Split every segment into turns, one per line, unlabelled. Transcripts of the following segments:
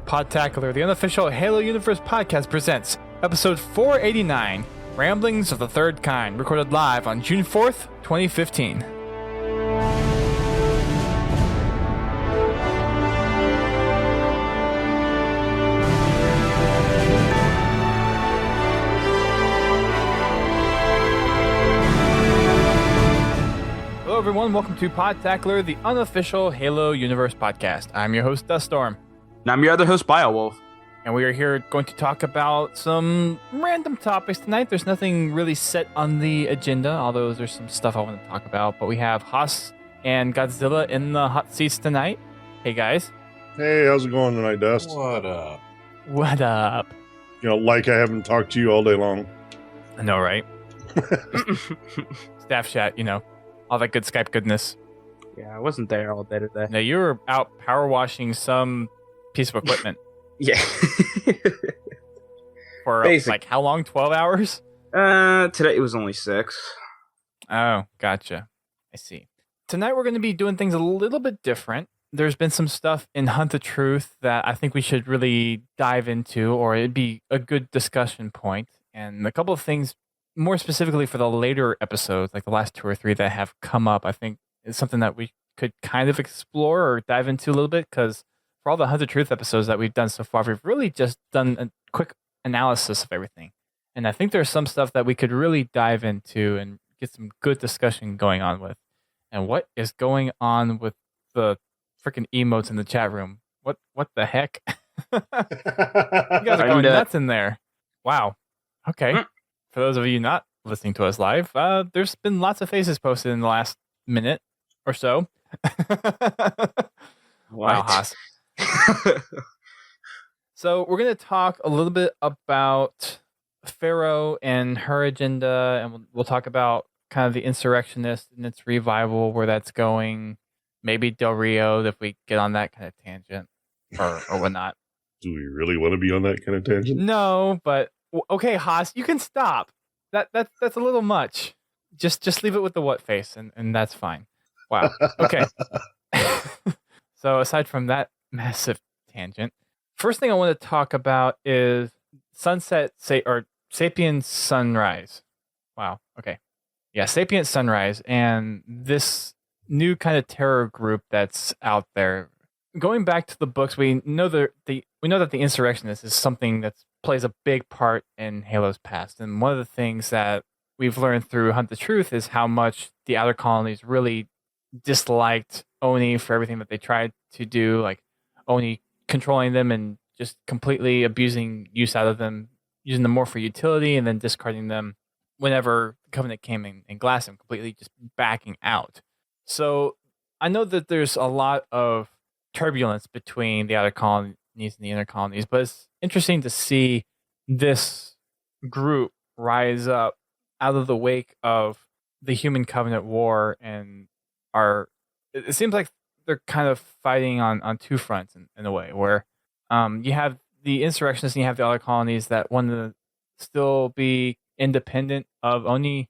Podtacular, the unofficial Halo Universe podcast, presents episode 489, Ramblings of the Third Kind, recorded live on June 4th, 2015. Hello everyone, welcome to Podtacular, the unofficial Halo Universe podcast. I'm your host, Duststorm.
And I'm your other host, Biowolf.
And we are here going to talk about some random topics tonight. There's nothing really set on the agenda, although there's some stuff I want to talk about. But we have Haas and Godzilla in the hot seats tonight. Hey, guys.
Hey, how's it going tonight, Dust?
What up?
What up?
You know, like I haven't talked to you all day long.
I know, right? Staff chat, you know, all that good Skype goodness.
Yeah, I wasn't there all day today.
Now, you were out power washing some piece of equipment.
Yeah.
For like how long? 12 hours?
Today it was only 6.
Oh, gotcha. I see. Tonight we're going to be doing things a little bit different. There's been some stuff in Hunt the Truth that I think we should really dive into, or it'd be a good discussion point. And a couple of things, more specifically for the later episodes, like the last 2 or 3 that have come up, I think is something that we could kind of explore or dive into a little bit, because for all the Hunt the Truth episodes that we've done so far, we've really just done a quick analysis of everything. And I think there's some stuff that we could really dive into and get some good discussion going on with. And what is going on with the freaking emotes in the chat room? What the heck? You guys are going nuts in there. Wow. Okay. For those of you not listening to us live, there's been lots of faces posted in the last minute or so. Wow, Haas. So we're going to talk a little bit about FERO and her agenda, and we'll talk about kind of the Insurrectionist and its revival, where that's going. Maybe Del Rio, if we get on that kind of tangent, or whatnot.
Do we really want to be on that kind of tangent?
No, but okay, Haas, you can stop. That's a little much. Just leave it with the what face, and that's fine. Wow. Okay. So aside from that massive tangent, first thing I want to talk about is Sapien Sunrise. Wow. Okay. Yeah, Sapien Sunrise, and this new kind of terror group that's out there. Going back to the books, we know that the Insurrectionist is something that plays a big part in Halo's past, and one of the things that we've learned through Hunt the Truth is how much the Outer Colonies really disliked Oni for everything that they tried to do, like Oni controlling them and just completely abusing use out of them, using them more for utility and then discarding them whenever the Covenant came and glassed them, completely just backing out. So I know that there's a lot of turbulence between the Outer Colonies and the Inner Colonies, but it's interesting to see this group rise up out of the wake of the Human Covenant War, and it seems like they're kind of fighting on two fronts in a way, where you have the Insurrectionists and you have the Outer Colonies that want to still be independent of Oni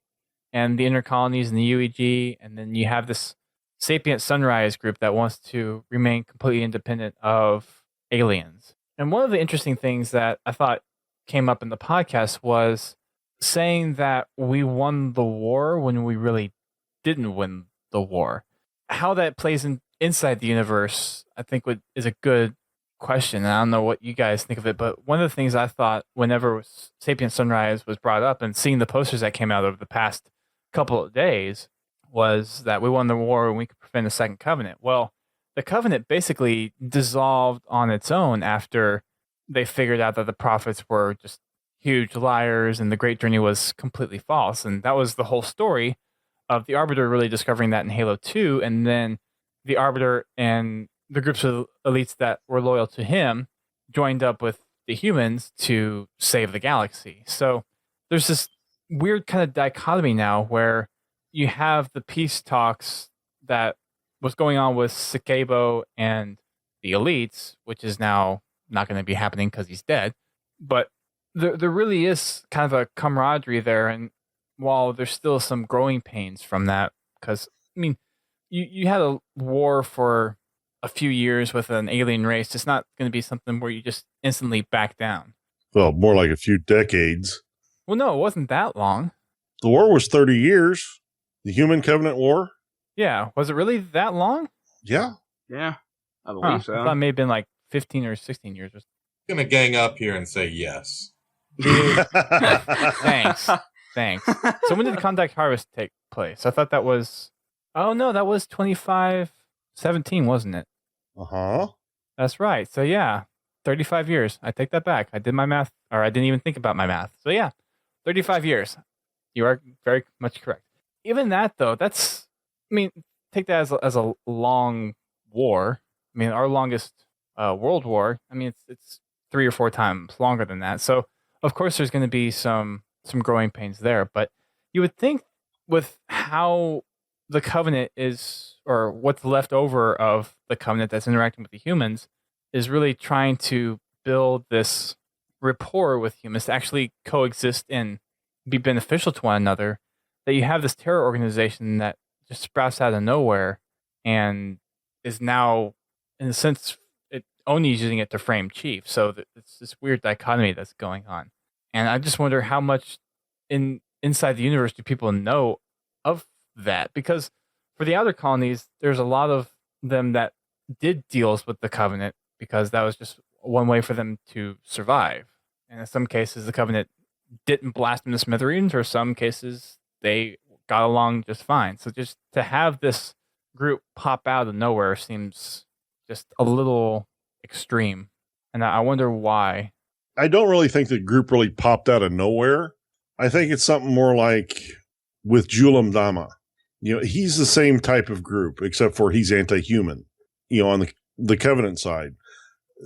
and the Inner Colonies and the UEG, and then you have this Sapien Sunrise group that wants to remain completely independent of aliens. And one of the interesting things that I thought came up in the podcast was saying that we won the war when we really didn't win the war. How that plays inside the universe, I think is a good question. And I don't know what you guys think of it, but one of the things I thought whenever Sapien Sunrise was brought up and seeing the posters that came out over the past couple of days was that we won the war and we could prevent the Second Covenant. Well, the Covenant basically dissolved on its own after they figured out that the prophets were just huge liars and the Great Journey was completely false. And that was the whole story of the Arbiter really discovering that in Halo 2, and then the Arbiter and the groups of elites that were loyal to him joined up with the humans to save the galaxy. So there's this weird kind of dichotomy now where you have the peace talks that was going on with Sakebo and the elites, which is now not going to be happening because he's dead. But there really is kind of a camaraderie there, and while there's still some growing pains from that, because I mean, you had a war for a few years with an alien race. It's not going to be something where you just instantly back down.
Well, more like a few decades.
Well, no, it wasn't that long.
The war was 30 years. The Human Covenant War.
Yeah, was it really that long?
Yeah.
Yeah, I believe so.
I thought it may have been like 15 or 16 years.
I'm gonna gang up here and say yes.
Thanks. So when did the Contact Harvest take place? I thought that was... Oh, no, that was 2517, wasn't it?
Uh-huh.
That's right. So, yeah, 35 years. I take that back. I did my math, or I didn't even think about my math. So, yeah, 35 years. You are very much correct. Even that, though, that's... I mean, take that as a long war. I mean, our longest world war, I mean, it's 3 or 4 times longer than that. So, of course, there's going to be some growing pains there. But you would think with how the Covenant is, or what's left over of the Covenant that's interacting with the humans, is really trying to build this rapport with humans to actually coexist and be beneficial to one another, that you have this terror organization that just sprouts out of nowhere and is now, in a sense, Oni's using it to frame Chief. So it's this weird dichotomy that's going on. And I just wonder how much inside the universe do people know of that? Because for the outer colonies, there's a lot of them that did deals with the Covenant because that was just one way for them to survive. And in some cases, the Covenant didn't blast them to smithereens, or some cases they got along just fine. So just to have this group pop out of nowhere seems just a little extreme. And I wonder why.
I don't really think the group really popped out of nowhere. I think it's something more like with Julam Dama. He's the same type of group, except for he's anti-human, on the Covenant side.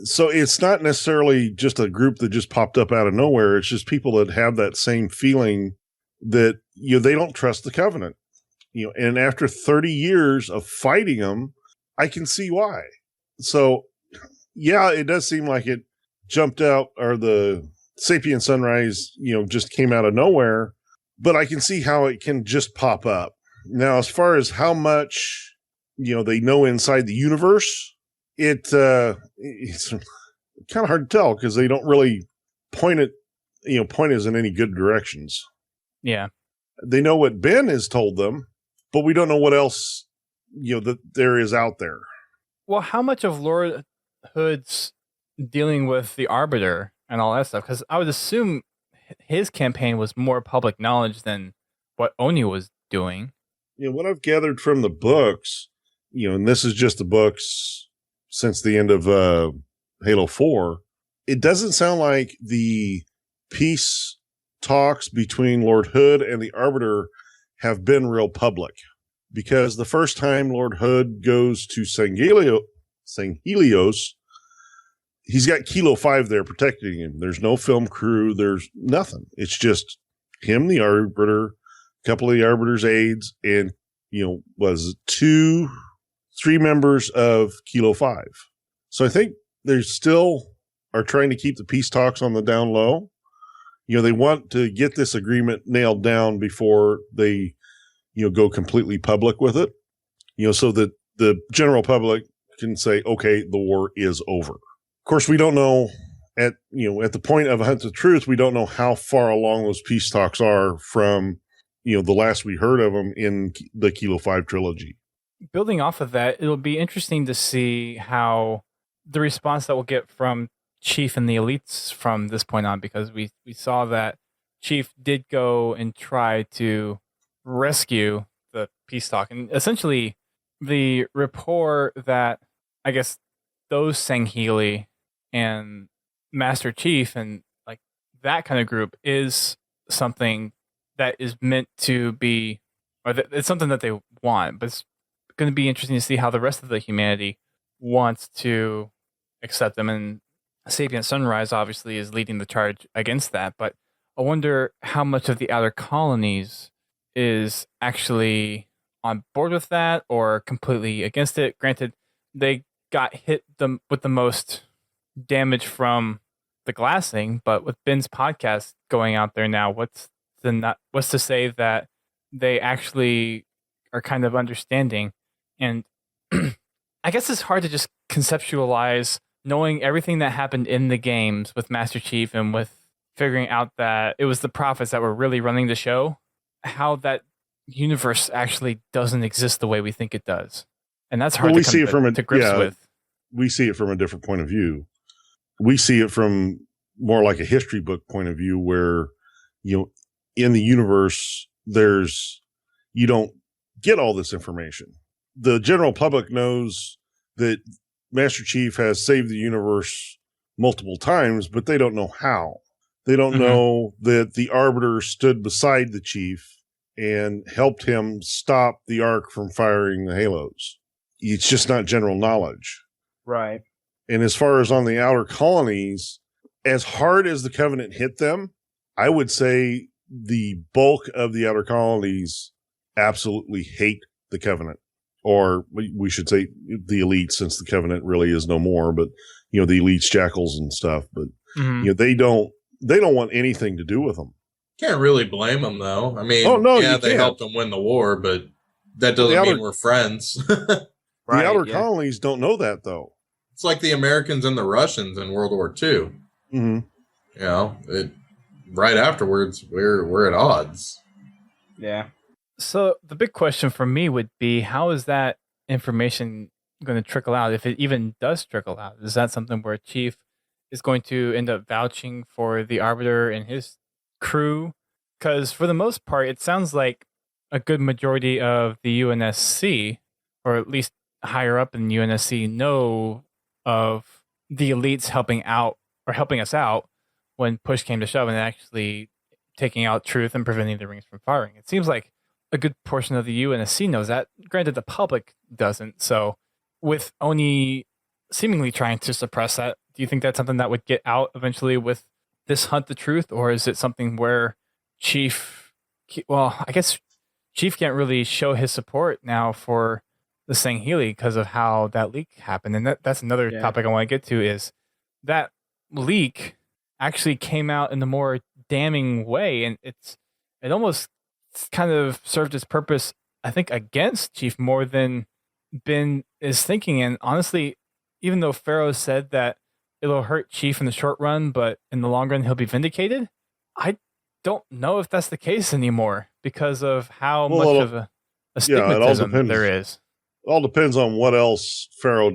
So it's not necessarily just a group that just popped up out of nowhere. It's just people that have that same feeling that, they don't trust the Covenant. And after 30 years of fighting them, I can see why. So, yeah, it does seem like it jumped out, or the Sapien Sunrise, just came out of nowhere, but I can see how it can just pop up. Now, as far as how much, they know inside the universe, it's kind of hard to tell because they don't really point us in any good directions.
Yeah.
They know what Ben has told them, but we don't know what else, that there is out there.
Well, how much of Lord Hood's dealing with the Arbiter and all that stuff? Because I would assume his campaign was more public knowledge than what Oni was doing.
What I've gathered from the books, and this is just the books since the end of Halo 4, it doesn't sound like the peace talks between Lord Hood and the Arbiter have been real public. Because the first time Lord Hood goes to Sanghelios, he's got Kilo 5 there protecting him. There's no film crew. There's nothing. It's just him, the Arbiter, a couple of the Arbiter's aides, and, was 3 members of Kilo 5. So I think they still are trying to keep the peace talks on the down low. They want to get this agreement nailed down before they, go completely public with it, so that the general public can say, okay, the war is over. Of course, we don't know at the point of a Hunt of Truth, we don't know how far along those peace talks are from, the last we heard of them in the Kilo 5 trilogy.
Building off of that, it'll be interesting to see how the response that we'll get from Chief and the elites from this point on, because we saw that Chief did go and try to rescue the peace talk, and essentially the rapport that I guess those Sangheli and Master Chief and like that kind of group is something that is meant to be, or it's something that they want, but it's going to be interesting to see how the rest of the humanity wants to accept them. And Sapien Sunrise obviously is leading the charge against that, but I wonder how much of the outer colonies is actually on board with that or completely against it. Granted, they got hit with the most damage from the glassing, but with Ben's podcast going out there now, what's to say that they actually are kind of understanding? And I guess it's hard to just conceptualize knowing everything that happened in the games with Master Chief and with figuring out that it was the prophets that were really running the show, how that universe actually doesn't exist the way we think it does. And that's hard
Well, we
to
see it
come
from
to grips with.
we see it from a different point of view. We see it from more like a history book point of view where, in the universe, you don't get all this information. The general public knows that Master Chief has saved the universe multiple times, but they don't know how. They don't know that the Arbiter stood beside the Chief and helped him stop the Ark from firing the halos. It's just not general knowledge.
Right.
And as far as on the outer colonies, as hard as the Covenant hit them, I would say the bulk of the outer colonies absolutely hate the Covenant. Or we should say the elites, since the Covenant really is no more, but the elites, jackals and stuff. But they don't want anything to do with them.
Can't really blame them though. I mean, they helped them win the war, but that doesn't mean we're friends.
The outer colonies don't know that though.
It's like the Americans and the Russians in World War II.
Mm-hmm.
Right afterwards, we're at odds.
Yeah.
So the big question for me would be, how is that information going to trickle out, if it even does trickle out? Is that something where Chief is going to end up vouching for the Arbiter and his crew? Because for the most part, it sounds like a good majority of the UNSC, or at least higher up in the UNSC, know of the elites helping us out when push came to shove and actually taking out Truth and preventing the rings from firing. It seems like a good portion of the UNSC knows that. Granted, the public doesn't. So with Oni seemingly trying to suppress that, do you think that's something that would get out eventually with this Hunt the Truth? Or is it something where Chief, I guess Chief can't really show his support now for the Sangheili because of how that leak happened. And that's another topic I want to get to, is that leak actually came out in a more damning way. And it almost kind of served its purpose, I think, against Chief more than Ben is thinking. And honestly, even though FERO said that it'll hurt Chief in the short run, but in the long run he'll be vindicated, I don't know if that's the case anymore because of how much of a stigmatism there is.
It all depends on what else FERO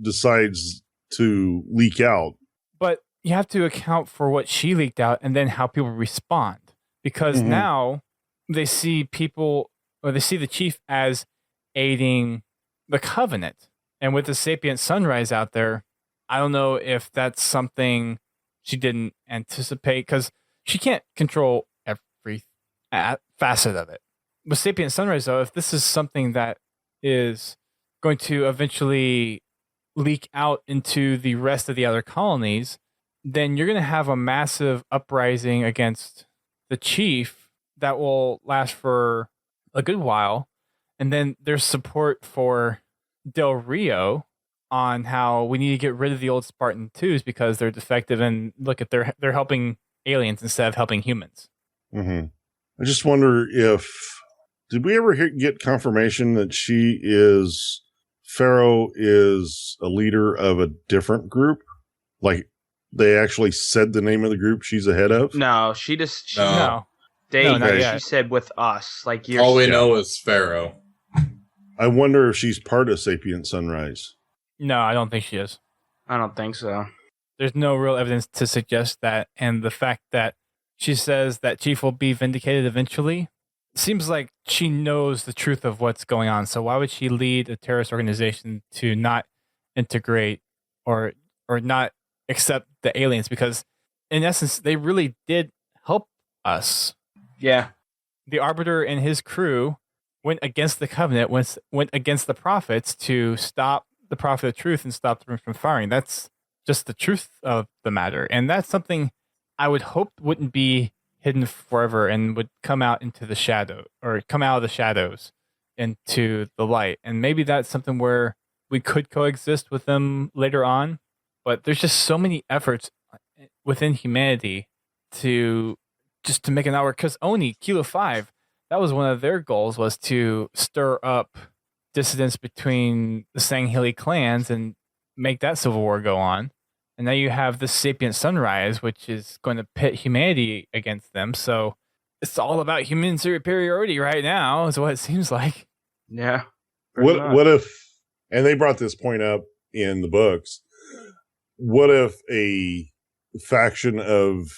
decides to leak out. But
you have to account for what she leaked out and then how people respond. Because now they see the Chief as aiding the Covenant. And with the Sapien Sunrise out there, I don't know if that's something she didn't anticipate, because she can't control every facet of it. With Sapien Sunrise, though, if this is something that is going to eventually leak out into the rest of the other colonies, then you're going to have a massive uprising against the Chief that will last for a good while. And then there's support for Del Rio on how we need to get rid of the old Spartan 2s because they're defective, and look at they're helping aliens instead of helping humans.
Mm-hmm. I just wonder did we ever get confirmation that FERO is a leader of a different group? Like, they actually said the name of the group she's a head of?
No, she just...
No.
She said with us. Like,
all we know is FERO.
I wonder if she's part of Sapien Sunrise.
No, I don't think she is.
I don't think so.
There's no real evidence to suggest that, and the fact that she says that Chief will be vindicated eventually seems like she knows the truth of what's going on. So why would she lead a terrorist organization to not integrate or not accept the aliens? Because in essence, they really did help us.
Yeah.
The Arbiter and his crew went against the Covenant, went against the prophets to stop the Prophet of Truth and stop them from firing. That's just the truth of the matter. And that's something I would hope wouldn't be hidden forever and would come out into the shadow, or come out of the shadows into the light. And maybe that's something where we could coexist with them later on. But there's just so many efforts within humanity to make it not work. Because Oni, Kilo 5, that was one of their goals, was to stir up dissidence between the Sangheili clans and make that civil war go on. And now you have the Sapien Sunrise, which is going to pit humanity against them. So it's all about human superiority right now, is what it seems like.
Yeah.
What if, and they brought this point up in the books, what if a faction of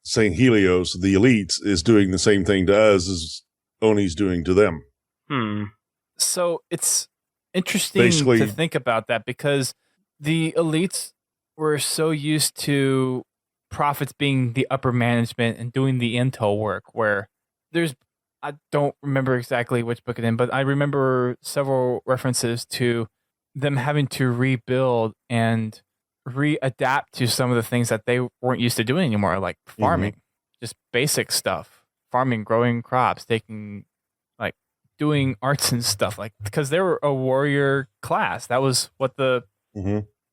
St. Helios, the elites, is doing the same thing to us as Oni's doing to them?
So it's interesting to think about that, because the elites were so used to prophets being the upper management and doing the intel work, where I don't remember exactly which book it in, but I remember several references to them having to rebuild and readapt to some of the things that they weren't used to doing anymore, like farming, just basic stuff, farming, growing crops, doing arts and stuff, like, because they were a warrior class. That was what the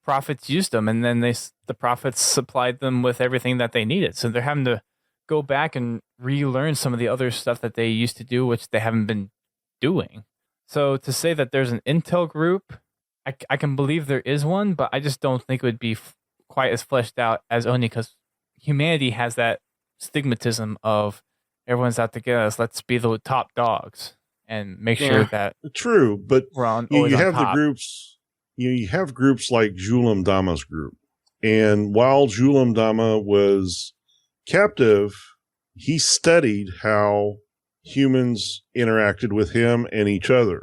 prophets used them, and then the prophets supplied them with everything that they needed. So they're having to go back and relearn some of the other stuff that they used to do, which they haven't been doing. So to say that there's an intel group, I can believe there is one, but I just don't think it would be quite as fleshed out as Oni, because humanity has that stigmatism of everyone's out to get us. Let's be the top dogs and make sure that
true. But you have
the
groups. You have groups like Julam Dama's group, and while Julam Dama was captive, he studied how humans interacted with him and each other,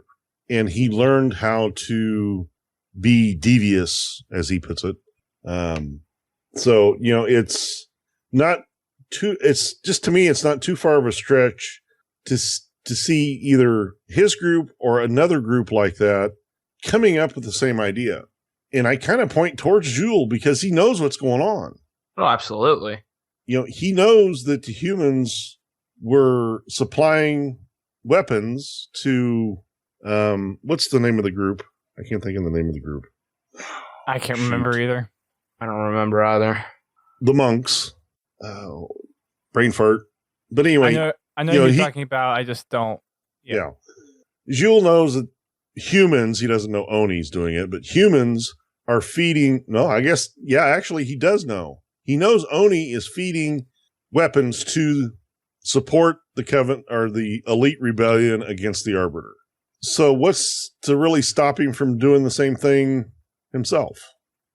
and he learned how to be devious, as he puts it. So it's not too. It's just, to me, it's not too far of a stretch to see either his group or another group like that coming up with the same idea. And I kind of point towards Jewel, because he knows what's going on.
Oh, absolutely.
He knows that the humans were supplying weapons to, what's the name of the group? I can't think of the name of the group.
I can't remember either.
I don't remember either.
The monks. Brain fart. But anyway.
I know you're talking about. I just don't.
Yeah. Jewel knows that humans, he doesn't know Oni's doing it, but humans are feeding. No, I guess, actually, he does know. He knows Oni is feeding weapons to support the Covenant or the elite rebellion against the Arbiter. So what's to really stop him from doing the same thing himself?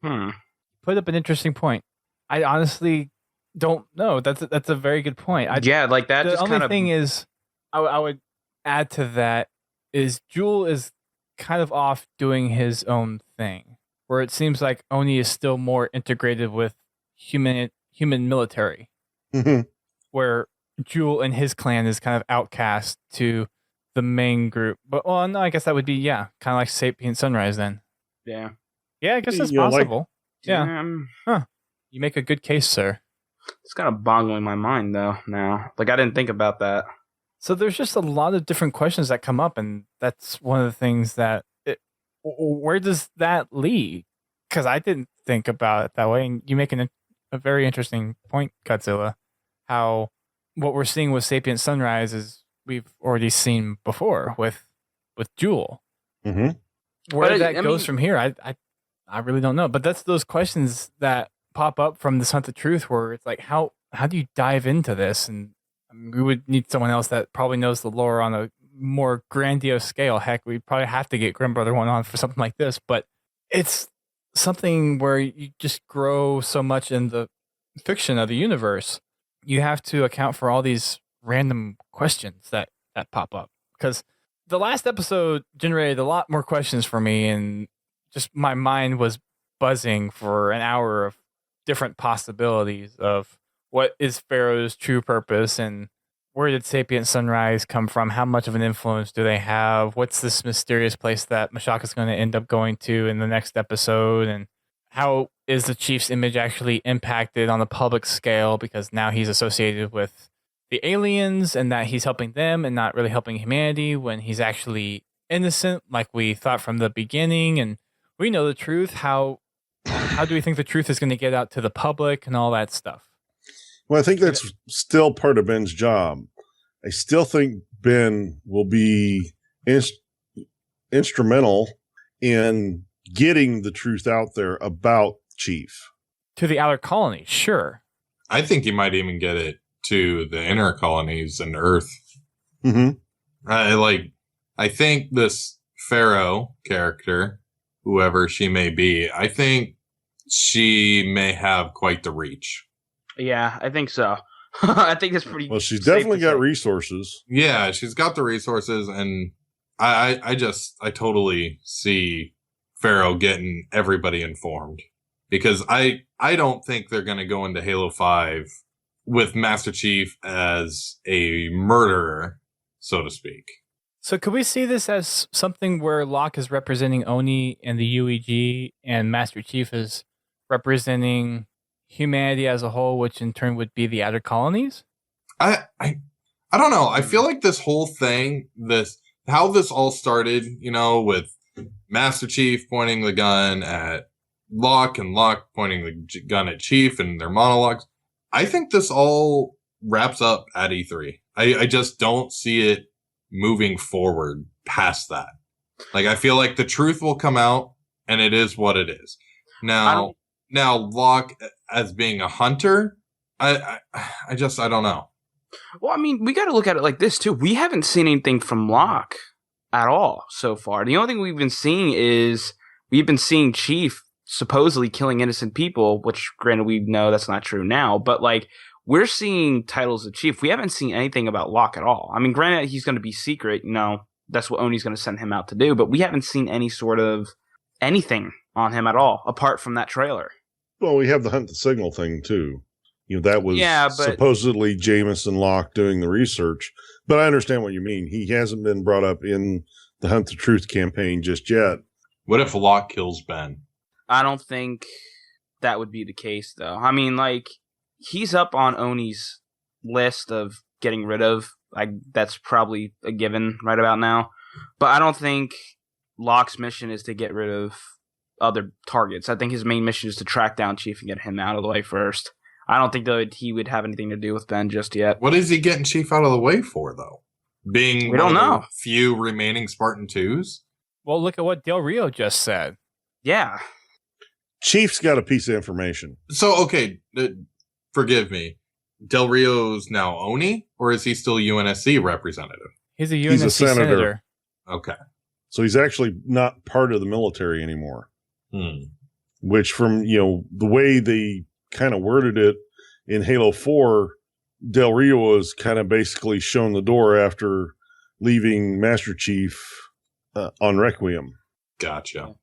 Put up an interesting point. I honestly don't know. That's a very good point.
Like that.
The only thing is, I would add to that is Jewel is kind of off doing his own thing, where it seems like Oni is still more integrated with human military, where Jewel and his clan is kind of outcast to the main group. But no, I guess that would be kind of like Sapien Sunrise then.
Yeah,
I guess that's possible. You make a good case, sir.
It's kind of boggling my mind though now. Like, I didn't think about that.
So there's just a lot of different questions that come up, and that's one of the things that where does that lead? Because I didn't think about it that way, and you make a very interesting point, Godzilla. How what we're seeing with Sapien Sunrise is we've already seen before with Jewel. Where that goes from here, I really don't know. But that's those questions that pop up from this Hunt the Truth, where it's like, how do you dive into this? And we would need someone else that probably knows the lore on a more grandiose scale. Heck, we'd probably have to get Grim Brother One on for something like this. But it's something where you just grow so much in the fiction of the universe. You have to account for all these random questions that pop up. Because the last episode generated a lot more questions for me, and just my mind was buzzing for an hour of different possibilities of what is FERO's true purpose, and where did Sapien Sunrise come from? How much of an influence do they have? What's this mysterious place that Mashaka's going to end up going to in the next episode? And how is the Chief's image actually impacted on the public scale? Because now he's associated with the aliens, and that he's helping them and not really helping humanity, when he's actually innocent, like we thought from the beginning. And we know the truth. How do we think the truth is going to get out to the public and all that stuff?
Well, I think that's still part of Ben's job. I still think Ben will be instrumental in getting the truth out there about Chief.
To the outer colonies, sure.
I think he might even get it to the inner colonies and Earth.
Mm-hmm.
I think this FERO character, whoever she may be, I think she may have quite the reach.
Yeah, I think so. I think it's pretty.
Well, she's definitely got resources.
Yeah, she's got the resources, and I totally see FERO getting everybody informed, because I don't think they're going to go into Halo 5 with Master Chief as a murderer, so to speak.
So could we see this as something where Locke is representing Oni and the UEG, and Master Chief is representing humanity as a whole, which in turn would be the outer colonies?
I don't know. I feel like this whole thing, how this all started, with Master Chief pointing the gun at Locke and Locke pointing the gun at Chief and their monologues. I think this all wraps up at E3. I just don't see it moving forward past that. I feel like the truth will come out, and it is what it is. Now Locke as being a hunter, I don't know.
Well, I mean, we got to look at it like this too. We haven't seen anything from Locke at all so far. The only thing we've been seeing is Chief supposedly killing innocent people, which granted we know that's not true now, but we're seeing titles of Chief. We haven't seen anything about Locke at all. I mean, granted he's going to be secret, that's what Oni's going to send him out to do, but we haven't seen any sort of anything on him at all, apart from that trailer.
Well, we have the Hunt the Signal thing too. That was supposedly Jameson Locke doing the research, but I understand what you mean. He hasn't been brought up in the Hunt the Truth campaign just yet.
What if Locke kills Ben?
I don't think that would be the case, though. I mean, he's up on Oni's list of getting rid of. That's probably a given right about now. But I don't think Locke's mission is to get rid of other targets. I think his main mission is to track down Chief and get him out of the way first. I don't think that he would have anything to do with Ben just yet.
What is he getting Chief out of the way for, though? Being
we don't know.
Few remaining Spartan 2s?
Well, look at what Del Rio just said.
Yeah.
Chief's got a piece of information.
So, okay, forgive me. Del Rio's now Oni, or is he still UNSC representative?
He's a UNSC senator.
Okay.
So he's actually not part of the military anymore. Which from, the way they kind of worded it in Halo 4, Del Rio was kind of basically shown the door after leaving Master Chief on Requiem.
Gotcha.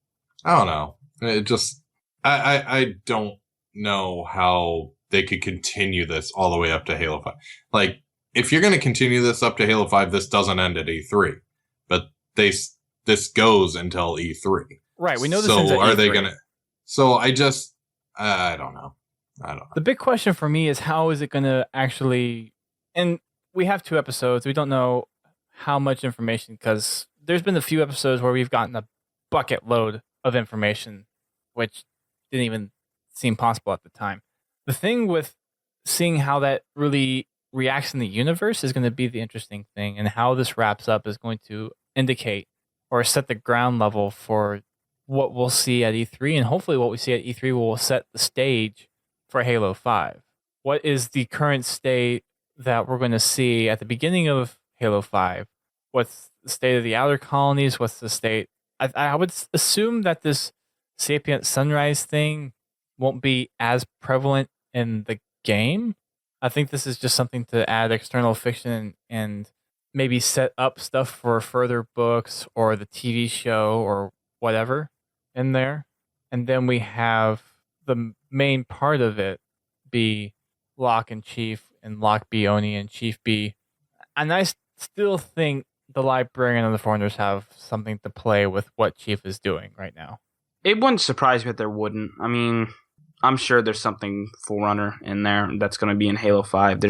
I don't know. It just, I don't know how they could continue this all the way up to Halo 5. If you're going to continue this up to Halo 5, this doesn't end at E3. But this goes until E3.
Right, we know this ends at E3.
So are they going to... So I don't know.
The big question for me is how is it going to actually... And we have 2 episodes. We don't know how much information, because there's been a few episodes where we've gotten a bucket load of information, which didn't even seem possible at the time. The thing with seeing how that really reacts in the universe is going to be the interesting thing, and how this wraps up is going to indicate or set the ground level for what we'll see at E3, and hopefully what we see at E3 will set the stage for Halo 5. What is the current state that we're going to see at the beginning of Halo 5? What's the state of the outer colonies? What's the state? I would assume that this Sapien Sunrise thing won't be as prevalent in the game. I think this is just something to add external fiction and maybe set up stuff for further books or the TV show or whatever in there. And then we have the main part of it be Locke and Chief, and Locke be Oni and Chief be... And I still think the Librarian and the Foreigners have something to play with what Chief is doing right now.
It wouldn't surprise me if there wouldn't. I mean, I'm sure there's something Forerunner in there that's going to be in Halo 5.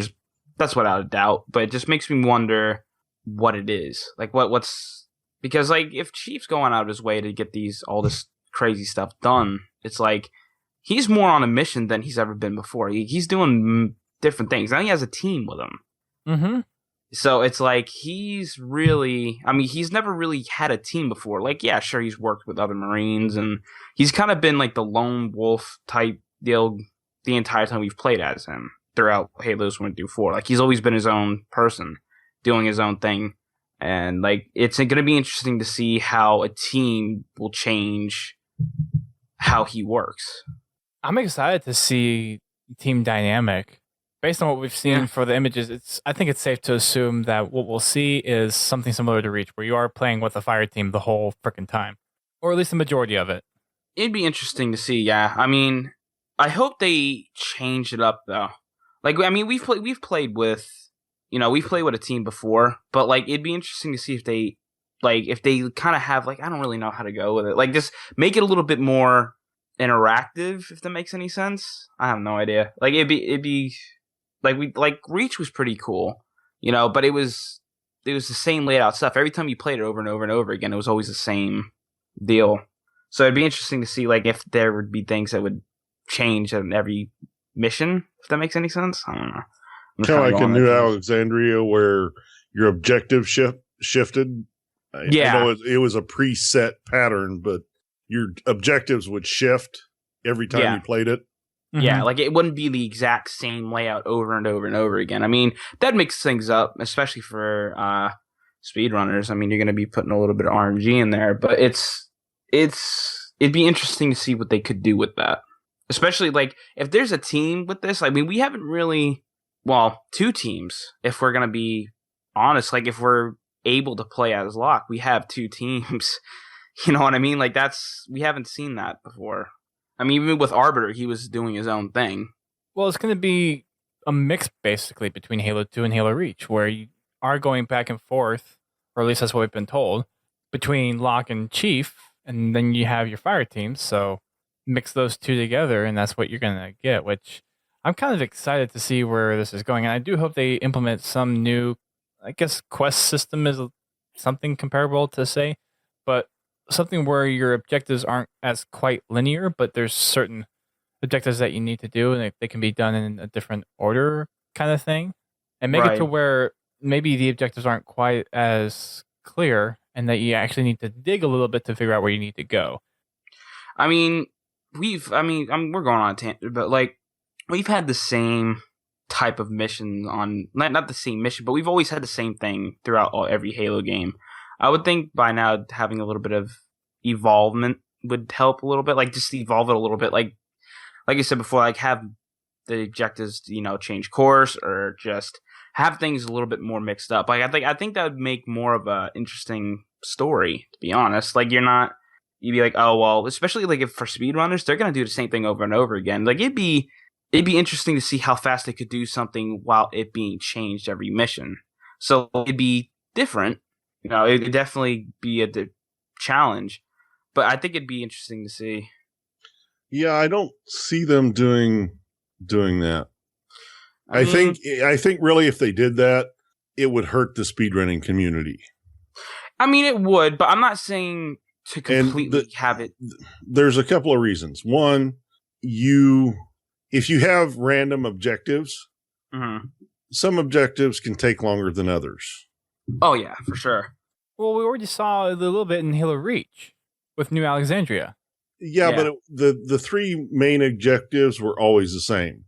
That's without a doubt, but it just makes me wonder what it is. What's... Because, if Chief's going out of his way to get all this crazy stuff done, it's he's more on a mission than he's ever been before. He's doing different things. Now he has a team with him.
Mm-hmm.
So it's like he's really, I mean, he's never really had a team before. Like, yeah, sure, he's worked with other Marines, and he's kind of been like the lone wolf type deal the entire time we've played as him throughout Halos 1 through 4. Like, he's always been his own person, doing his own thing. And, like, it's going to be interesting to see how a team will change how he works.
I'm excited to see team dynamic. Based on what we've seen for the images, I think it's safe to assume that what we'll see is something similar to Reach, where you are playing with a fire team the whole freaking time, or at least the majority of it.
It'd be interesting to see, yeah. I mean, I hope they change it up though. Like, I mean, we've played with, we've played with a team before, but like, it'd be interesting to see if they kind of have like, I don't really know how to go with it. Like, just make it a little bit more interactive, if that makes any sense. I have no idea. Like, it'd be. Like Reach was pretty cool, but it was the same layout stuff. Every time you played it over and over and over again, it was always the same deal. So it'd be interesting to see like if there would be things that would change in every mission, if that makes any sense. I don't know.
Kind of like in New Alexandria where your objective shifted.
Yeah.
I know it was a preset pattern, but your objectives would shift every time you played it.
Yeah, like it wouldn't be the exact same layout over and over and over again. I mean, that makes things up, especially for speedrunners. I mean, you're going to be putting a little bit of RNG in there, but it'd be interesting to see what they could do with that. Especially like if there's a team with this. I mean, we haven't really, two teams. If we're going to be honest, like if we're able to play as Locke, we have 2 teams. You know what I mean? Like we haven't seen that before. I mean, even with Arbiter, he was doing his own thing.
Well, it's going to be a mix, basically, between Halo 2 and Halo Reach, where you are going back and forth, or at least that's what we've been told, between Locke and Chief, and then you have your fire teams, so mix those two together, and that's what you're going to get, which I'm kind of excited to see where this is going, and I do hope they implement some new, I guess, quest system is something comparable to say, but something where your objectives aren't as quite linear, but there's certain objectives that you need to do, and they can be done in a different order kind of thing. And make it to where maybe the objectives aren't quite as clear, and that you actually need to dig a little bit to figure out where you need to go.
I mean, we're going on a tangent, but like, we've had the same type of mission on, not the same mission, but we've always had the same thing throughout every Halo game. I would think by now having a little bit of evolvement would help a little bit, like just evolve it a little bit. Like I said before, like have the objectives, change course or just have things a little bit more mixed up. Like I think that would make more of a interesting story, to be honest. Like you'd be like, oh, well, especially like if for speedrunners, they're going to do the same thing over and over again. Like it'd be interesting to see how fast they could do something while it being changed every mission. So it'd be different. It'd definitely be a challenge, but I think it'd be interesting to see.
Yeah, I don't see them doing that. I think really if they did that, it would hurt the speedrunning community.
I mean, it would, but I'm not saying to completely have it.
There's a couple of reasons. One, if you have random objectives, some objectives can take longer than others.
Oh, yeah, for sure.
Well, we already saw a little bit in Halo Reach with New Alexandria.
Yeah. But the 3 main objectives were always the same.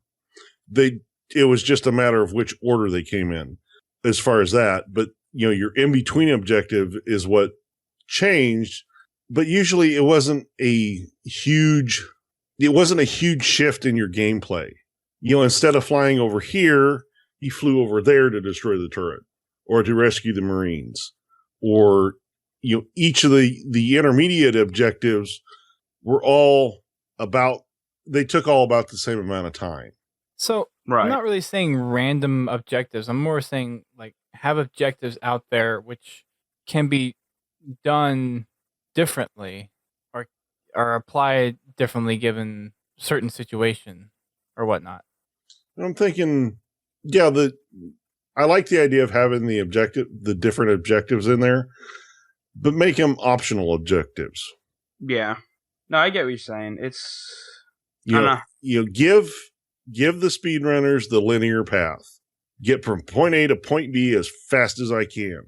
It was just a matter of which order they came in as far as that. But, your in-between objective is what changed. But usually it wasn't a huge shift in your gameplay. Instead of flying over here, you flew over there to destroy the turret or to rescue the Marines. Or, each of the intermediate objectives were they took all about the same amount of time.
So I'm not really saying random objectives. I'm more saying like have objectives out there which can be done differently or applied differently given certain situation or whatnot.
I'm thinking, I like the idea of having the different objectives in there, but make them optional objectives.
Yeah. No, I get what you're saying. It's
give the speedrunners the linear path. get from point A to point B as fast as I can.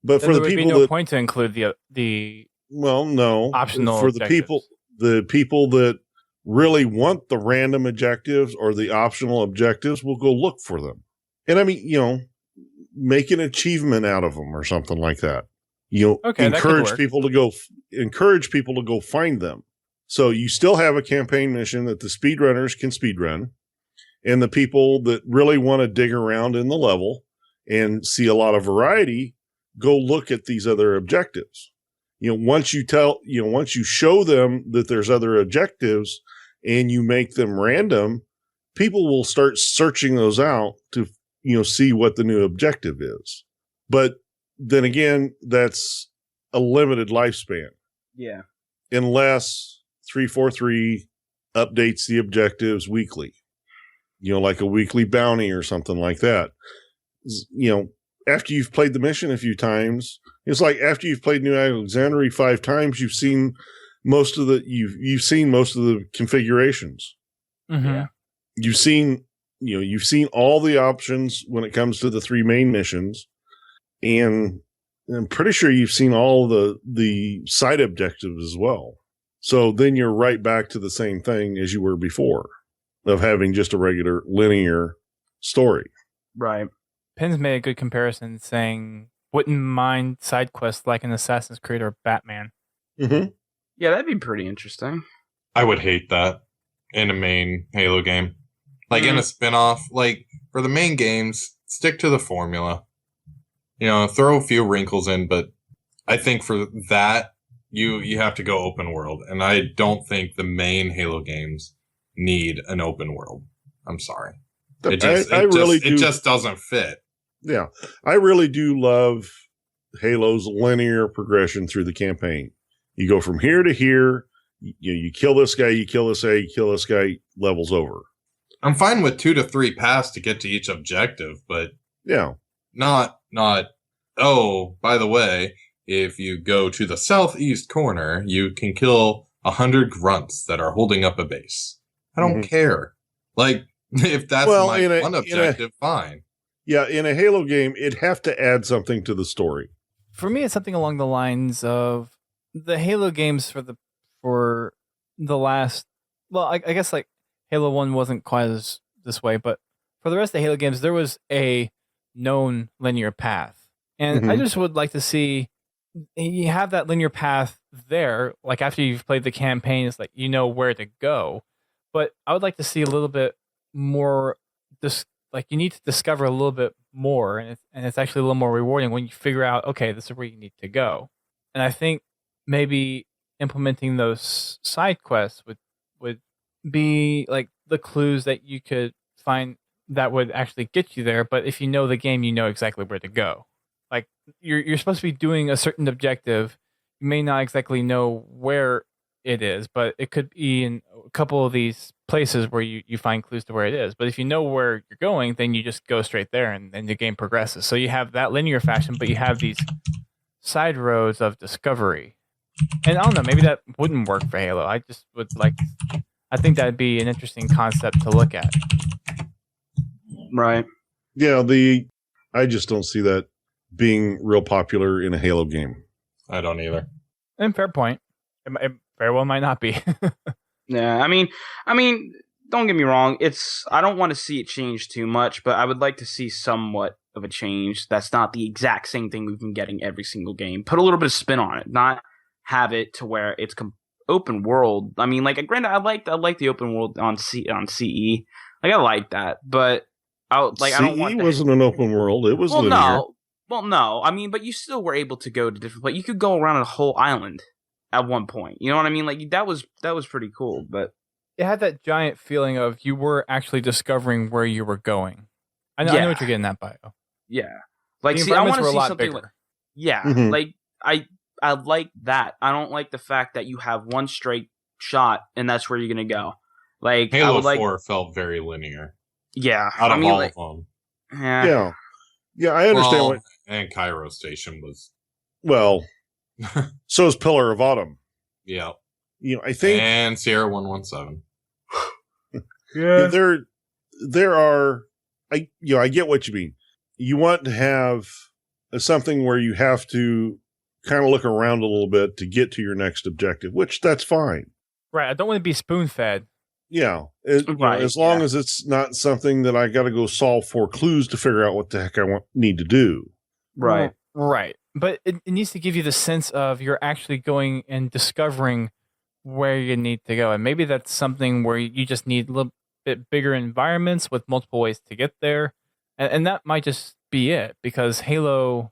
But
Then
for
there
the
would be
people
no
that,
point to include the
well, no,
optional
for
objectives.
the people that really want the random objectives or the optional objectives will go look for them. And I mean, make an achievement out of them or something like that.
Okay, that could
encourage
work.
people to go find them. So you still have a campaign mission that the speedrunners can speedrun, and the people that really want to dig around in the level and see a lot of variety, go look at these other objectives. Once you show them that there's other objectives and you make them random, people will start searching those out to, see what the new objective is. But then again, that's a limited lifespan.
Yeah.
Unless 343 updates the objectives weekly, like a weekly bounty or something like that. After you've played the mission a few times, it's like after you've played New Alexandria 5 times, you've seen most of the configurations.
Mm-hmm.
Yeah.
You've seen all the options when it comes to the 3 main missions, and I'm pretty sure you've seen all the side objectives as well. So then you're right back to the same thing as you were before, of having just a regular linear story.
Right.
Penn's made a good comparison, saying wouldn't mind side quests like in Assassin's Creed or Batman.
Mm-hmm.
Yeah, that'd be pretty interesting.
I would hate that in a main Halo game. Like in a spin-off, like for the main games, stick to the formula. Throw a few wrinkles in, but I think for that, you have to go open world. And I don't think the main Halo games need an open world. I'm sorry. It just doesn't fit.
Yeah. I really do love Halo's linear progression through the campaign. You go from here to here, you kill this guy, you kill this guy, you kill this guy, level's over.
I'm fine with 2 to 3 paths to get to each objective, but
yeah,
not, oh, by the way, if you go to the southeast corner, you can kill 100 grunts that are holding up a base. I don't care. Like, if that's my one objective, fine.
Yeah, in a Halo game, it'd have to add something to the story.
For me, it's something along the lines of the Halo games for the last. Well, I guess like Halo 1 wasn't quite as this way, but for the rest of the Halo games, there was a known linear path, and I just would like to see you have that linear path there. Like after you've played the campaign, it's like you know where to go. But I would like to see a little bit more. Like you need to discover a little bit more, and it's actually a little more rewarding when you figure out, okay, this is where you need to go. And I think maybe implementing those side quests would be like the clues that you could find that would actually get you there. But if you know the game, you know exactly where to go. Like you're supposed to be doing a certain objective. You may not exactly know where it is, but it could be in a couple of these places where you find clues to where it is. But if you know where you're going, then you just go straight there and the game progresses. So you have that linear fashion, but you have these side roads of discovery. And I don't know, maybe that wouldn't work for Halo. I just would I think that'd be an interesting concept to look at.
Right.
Yeah, I just don't see that being real popular in a Halo game.
I don't either.
And fair point. It very well might not be.
Yeah, I mean, don't get me wrong. I don't want to see it change too much, but I would like to see somewhat of a change. That's not the exact same thing we've been getting every single game. Put a little bit of spin on it, not have it to where it's open world. I mean, like, granted, I like the open world on CE. Like, I like that, but I don't want.
CE wasn't an open world. It was linear.
No. I mean, but you still were able to go to different places. You could go around a whole island at one point. You know what I mean? Like, that was pretty cool, but
it had that giant feeling of you were actually discovering where you were going. I know what you're getting at, Bio.
Yeah. Like,
the
I want to
were a
see
lot
something
bigger.
like, yeah, like I like that. I don't like the fact that you have one straight shot and that's where you're gonna go. Like
Halo 4 felt very linear.
Yeah,
Out of all of them.
Yeah. I understand
and Cairo Station was.
Well, so is Pillar of Autumn.
Yeah.
I think.
And Sierra 117.
Yeah. There are. I get what you mean. you want to have something where you have to kind of look around a little bit to get to your next objective, which that's fine.
Right. I don't want to be spoon fed.
Yeah.
Right,
As long
yeah.
as it's not something that I got to go solve 4 clues to figure out what the heck I need to do.
Right.
Right. But it needs to give you the sense of you're actually going and discovering where you need to go. And maybe that's something where you just need a little bit bigger environments with multiple ways to get there. And that might just be it, because Halo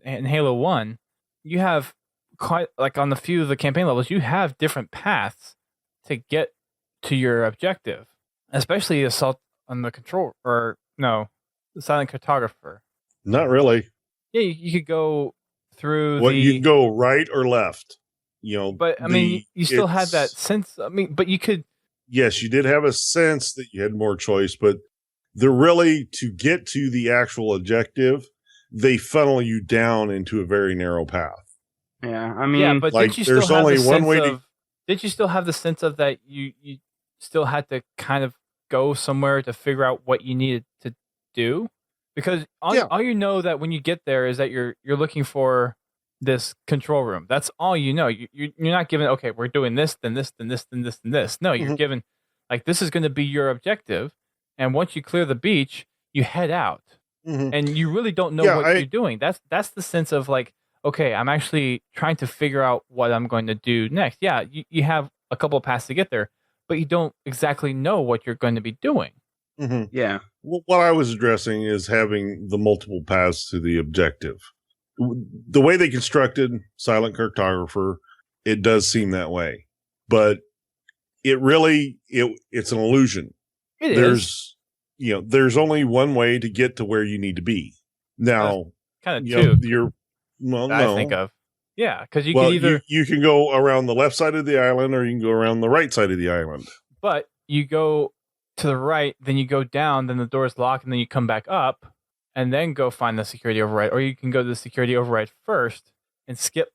and Halo 1, you have quite, like on the few of the campaign levels, you have different paths to get to your objective, especially Assault on the Control, or no, the Silent Cartographer.
Not really.
Yeah, you could go through
You can go right or left.
But I mean, you still had that sense. I mean, but you could.
Yes, you did have a sense that you had more choice, but they're really, to get to the actual objective, they funnel you down into a very narrow path.
Yeah, I mean,
Yeah, but
like,
did you still
there's
have
only
the
one
sense
way
of? Did you still have the sense of that you still had to kind of go somewhere to figure out what you needed to do? Because all you know that when you get there is that you're looking for this control room. That's all you know. You're not given, okay, we're doing this, then this, then this, then this, then this. No, you're given, like, this is going to be your objective. And once you clear the beach, you head out. And you really don't know what you're doing. That's the sense of, like, okay, I'm actually trying to figure out what I'm going to do next. Yeah, you have a couple of paths to get there, but you don't exactly know what you're going to be doing.
Yeah.
Well, what I was addressing is having the multiple paths to the objective. The way they constructed Silent Cartographer, it does seem that way, but it really it's an illusion. There's only one way to get to where you need to be. Now,
kind of two.
I
think of. Yeah, because you can either
you can go around the left side of the island, or you can go around the right side of the island.
But you go to the right, then you go down, then the door's locked, and then you come back up, and then go find the security override. Or you can go to the security override first and skip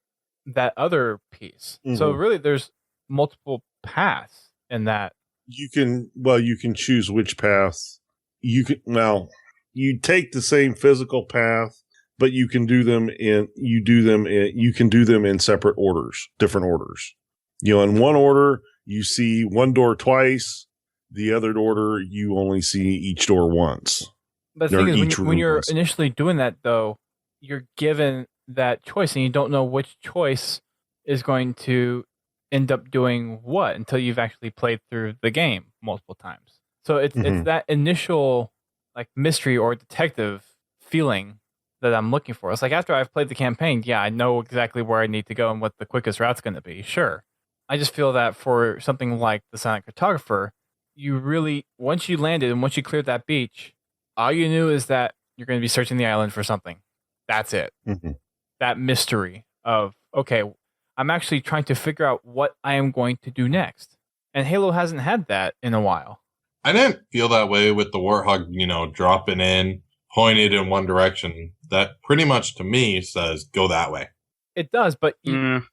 that other piece. So really, there's multiple paths in that. You
can choose which path. You take the same physical path, but you can do them in separate orders, different orders. In one order, you see one door twice. The other order, you only see each door once.
But the thing is, when you're initially doing that, though, you're given that choice, and you don't know which choice is going to end up doing what until you've actually played through the game multiple times. So it's that initial, like, mystery or detective feeling that I'm looking for. It's like, after I've played the campaign, yeah, I know exactly where I need to go and what the quickest route's going to be. Sure. I just feel that for something like the Silent Cartographer, you really, once you landed and once you cleared that beach, all you knew is that you're going to be searching the island for something. That's it. That mystery of, okay, I'm actually trying to figure out what I am going to do next. And Halo hasn't had that in a while.
I didn't feel that way with the Warthog, dropping in, pointed in one direction. That pretty much, to me, says, go that way.
It does, but you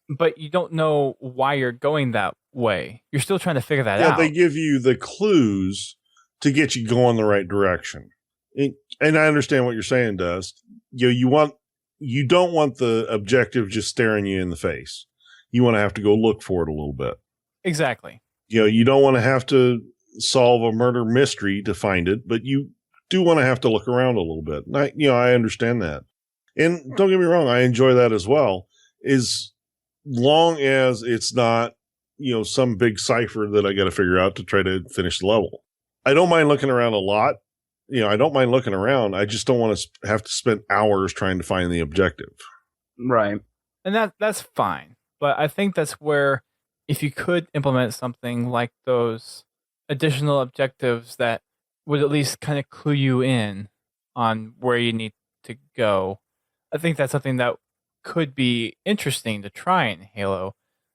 don't know why you're going that way. You're still trying to figure that out.
Yeah, they give you the clues to get you going the right direction. And I understand what you're saying, Dust. You don't want the objective just staring you in the face. You want to have to go look for it a little bit.
Exactly.
You don't want to have to solve a murder mystery to find it, but you do want to have to look around a little bit. I understand that. And don't get me wrong, I enjoy that as well, as long as it's not, some big cipher that I got to figure out to try to finish the level. I don't mind looking around a lot. I don't mind looking around. I just don't want to have to spend hours trying to find the objective.
Right.
And that's fine. But I think that's where, if you could implement something like those additional objectives that would at least kind of clue you in on where you need to go, I think that's something that could be interesting to try in Halo.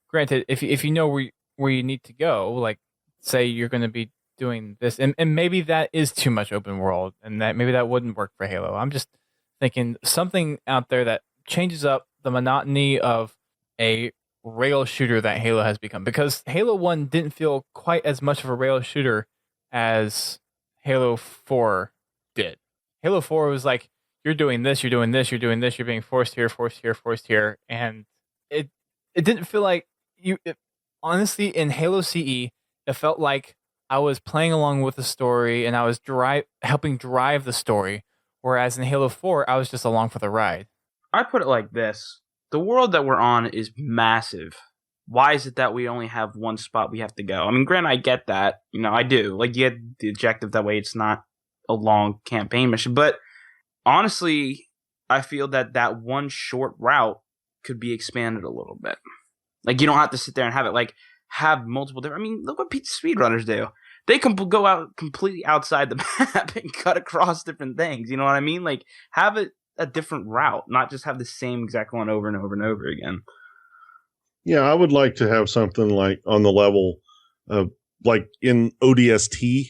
Granted, if you know where you need to go, like, say you're going to be doing this, and maybe that is too much open world, and that maybe that wouldn't work for Halo. I'm just thinking something out there that changes up the monotony of a rail shooter that Halo has become, because Halo 1 didn't feel quite as much of a rail shooter as Halo 4 did. Halo 4 was like, you're doing this, you're doing this, you're doing this, you're being forced here, forced here, forced here, and it didn't feel like honestly, in Halo CE, it felt like I was playing along with the story and I was helping drive the story, whereas in Halo 4, I was just along for the ride.
I put it like this. The world that we're on is massive. Why is it that we only have one spot we have to go? I mean, granted, I get that. I do. Like, you get the objective, that way it's not a long campaign mission. But honestly, I feel that one short route could be expanded a little bit. Like, you don't have to sit there and have multiple different... I mean, look what speedrunners do. They can go out completely outside the map and cut across different things. You know what I mean? Like, have a different route, not just have the same exact one over and over and over again.
Yeah, I would like to have something like on the level of like in ODST,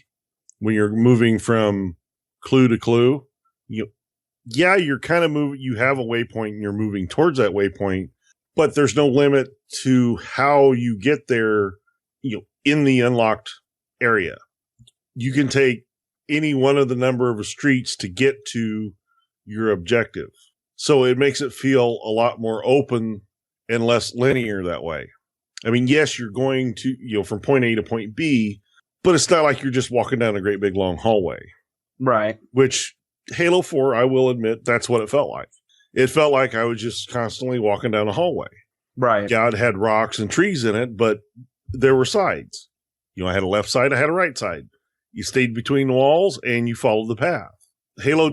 when you're moving from clue to clue. You're kind of moving. You have a waypoint and you're moving towards that waypoint, but there's no limit to how you get there. In the unlocked area, you can take any one of the number of streets to get to your objective. So it makes it feel a lot more open and less linear that way. I mean, yes, you're going to, from point A to point B, but it's not like you're just walking down a great big long hallway.
Right.
Which Halo 4, I will admit, that's what it felt like. It felt like I was just constantly walking down a hallway.
Right.
Yeah, it had rocks and trees in it, but there were sides. I had a left side, I had a right side. You stayed between the walls and you followed the path. Halo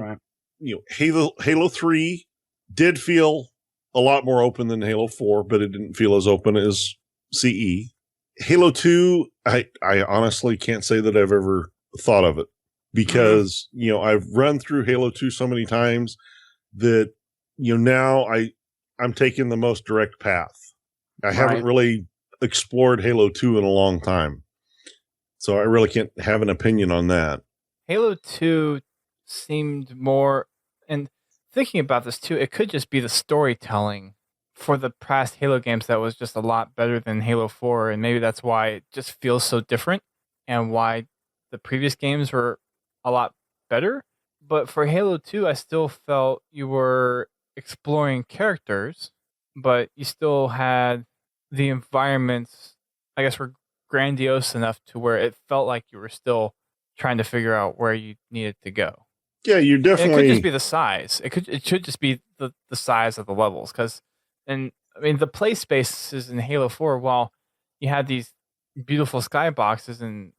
3 did feel a lot more open than Halo 4, but it didn't feel as open as CE. Halo 2, I honestly can't say that I've ever thought of it because, I've run through Halo 2 so many times that, now I'm taking the most direct path. I haven't really explored Halo 2 in a long time. So I really can't have an opinion on that.
Halo 2 seemed more, and thinking about this too, it could just be the storytelling for the past Halo games that was just a lot better than Halo 4, and maybe that's why it just feels so different and why the previous games were a lot better. But for Halo 2, I still felt you were exploring characters, but you still had the environments, I guess, were grandiose enough to where it felt like you were still trying to figure out where you needed to go.
Yeah, you definitely...
And it could just be the size. It should just be the size of the levels. The play spaces in Halo 4, while you had these beautiful skyboxes and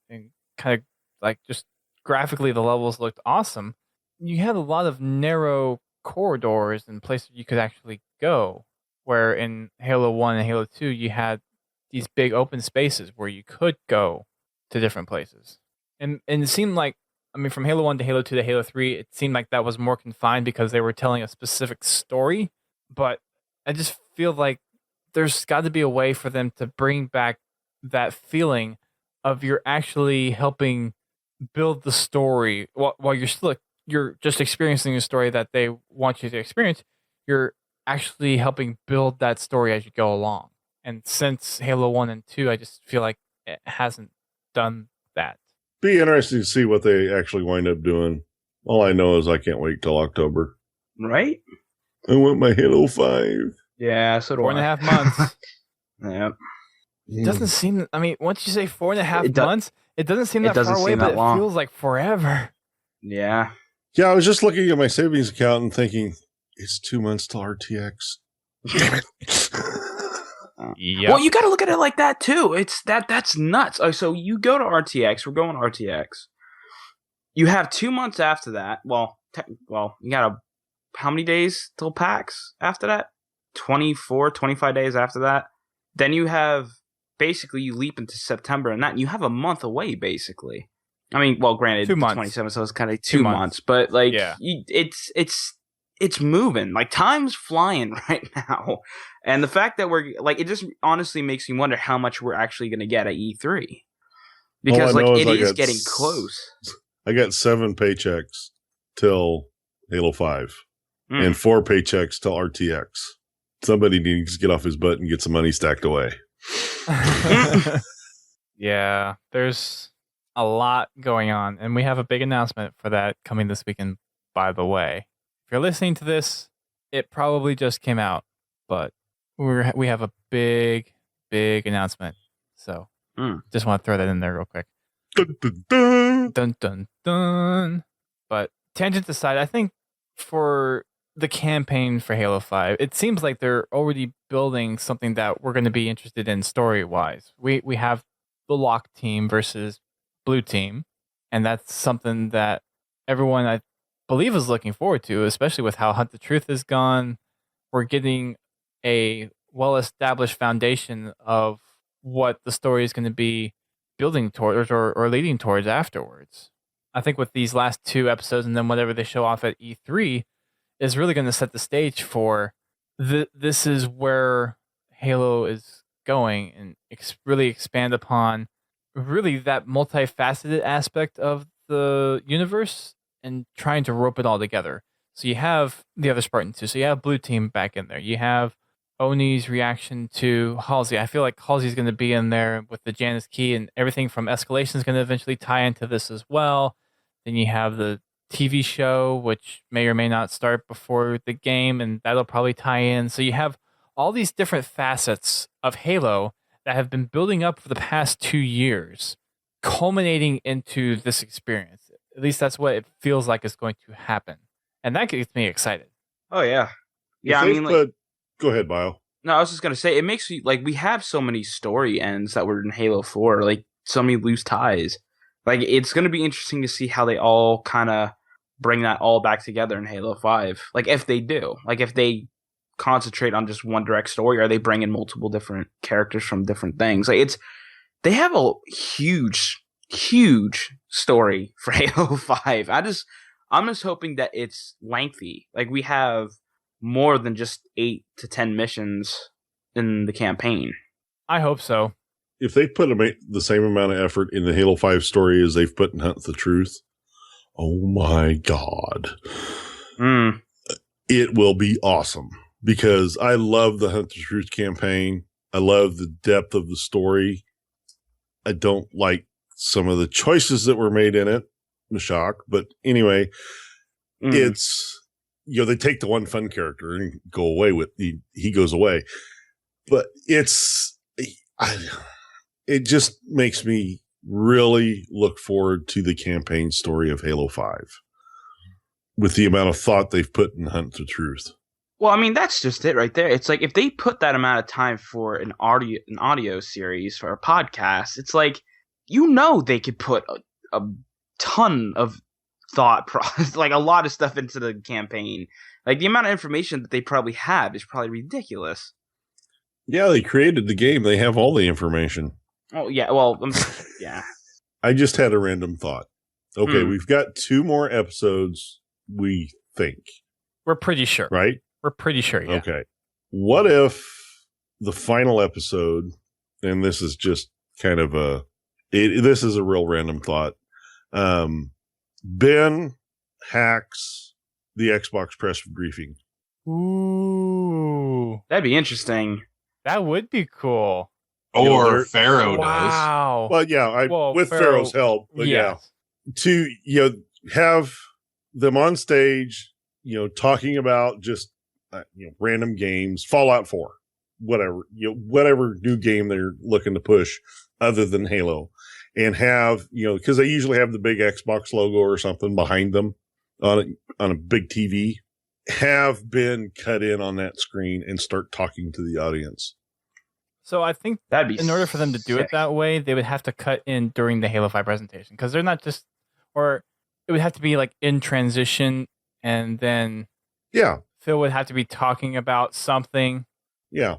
kind of like just graphically the levels looked awesome, you had a lot of narrow corridors and places you could actually go, where in Halo 1 and Halo 2 you had these big open spaces where you could go to different places. And it seemed like, from Halo 1 to Halo 2 to Halo 3, it seemed like that was more confined because they were telling a specific story. But I just feel like there's got to be a way for them to bring back that feeling of you're actually helping build the story while you're just experiencing the story that they want you to experience. You're actually helping build that story as you go along. And since Halo 1 and 2, I just feel like it hasn't done that.
Be interesting to see what they actually wind up doing. All I know is I can't wait till October.
Right?
I want my Halo 5.
Yeah, so do
4.5 months.
Yeah.
It doesn't seem, once you say 4.5 months, it doesn't seem that far away, but it feels like forever.
Yeah.
Yeah, I was just looking at my savings account and thinking, it's 2 months till RTX. Damn it.
Yep.
Well, you got to look at it like that too. That's nuts. Oh, so you go to RTX. We're going to RTX. You have 2 months after that. Well, you got how many days till PAX after that? 24, 25 days after that. Then you have basically you leap into September and you have a month away basically. Granted,
2 months.
27, so it's kind of 2 months, but it's moving. Like, time's flying right now. And the fact that it just honestly makes me wonder how much we're actually going to get at E3. Because, it is getting close.
I got 7 paychecks till Halo 5 and 4 paychecks till RTX. Somebody needs to get off his butt and get some money stacked away.
Yeah, there's a lot going on. And we have a big announcement for that coming this weekend, by the way. If you're listening to this, it probably just came out, but we have a big announcement. So just want to throw that in there real quick.
Dun, dun, dun.
Dun dun dun. But tangent aside, I think for the campaign for Halo 5, it seems like they're already building something that we're going to be interested in story-wise. We have the Lock team versus Blue team, and that's something that everyone, I believe, is looking forward to, especially with how Hunt the Truth has gone. We're getting a well-established foundation of what the story is going to be building towards or leading towards afterwards. I think with these last 2 episodes and then whatever they show off at E3 is really going to set the stage for this is where Halo is going, and really expand upon really that multifaceted aspect of the universe and trying to rope it all together. So you have the other Spartan too. So you have Blue Team back in there. You have Oni's reaction to Halsey. I feel like Halsey's going to be in there with the Janus key, and everything from Escalation is going to eventually tie into this as well. Then you have the TV show, which may or may not start before the game, and that'll probably tie in. So you have all these different facets of Halo that have been building up for the past 2 years, culminating into this experience. At least that's what it feels like is going to happen. And that gets me excited.
Oh, yeah. Yeah,
If
I
they
mean,
put- go ahead, Bio.
no, I was just going to say, it makes me, we have so many story ends that were in Halo 4, so many loose ties. It's going to be interesting to see how they all kind of bring that all back together in Halo 5. If they do. If they concentrate on just one direct story, or they bring in multiple different characters from different things. They have a huge story for Halo 5. I'm just hoping that it's lengthy. We have more than just 8 to 10 missions in the campaign.
I hope so.
If they put the same amount of effort in the Halo 5 story as they've put in Hunt the Truth, oh my God. It will be awesome, because I love the Hunt the Truth campaign. I love the depth of the story. I don't like some of the choices that were made in it. Shock. But anyway, it's, they take the one fun character and go away with, he goes away. But it just makes me really look forward to the campaign story of Halo 5 with the amount of thought they've put in Hunt the Truth.
Well, I mean, that's just it right there. It's if they put that amount of time for an audio series, for a podcast, it's they could put a ton of thought process, a lot of stuff into the campaign. The amount of information that they probably have is probably ridiculous.
Yeah, they created the game. They have all the information.
Oh, yeah. Well, yeah.
I just had a random thought. Okay, we've got 2 more episodes, we think.
We're pretty sure.
Right?
We're pretty sure, yeah.
Okay. What if the final episode, and this is just kind of this is a real random thought. Ben hacks the Xbox press briefing.
Ooh.
That'd be interesting.
That would be cool.
Or FERO does.
Wow.
Well, yeah, with Pharaoh's help, but yeah. To, have them on stage, talking about just, random games, Fallout 4, whatever new game they're looking to push other than Halo, and have, because they usually have the big Xbox logo or something behind them on a big TV, have been cut in on that screen and start talking to the audience.
So I think
that'd be
in order for them to do it that way, they would have to cut in during the Halo 5 presentation, because they're not just, or it would have to be in transition, and then Phil would have to be talking about something.
Yeah.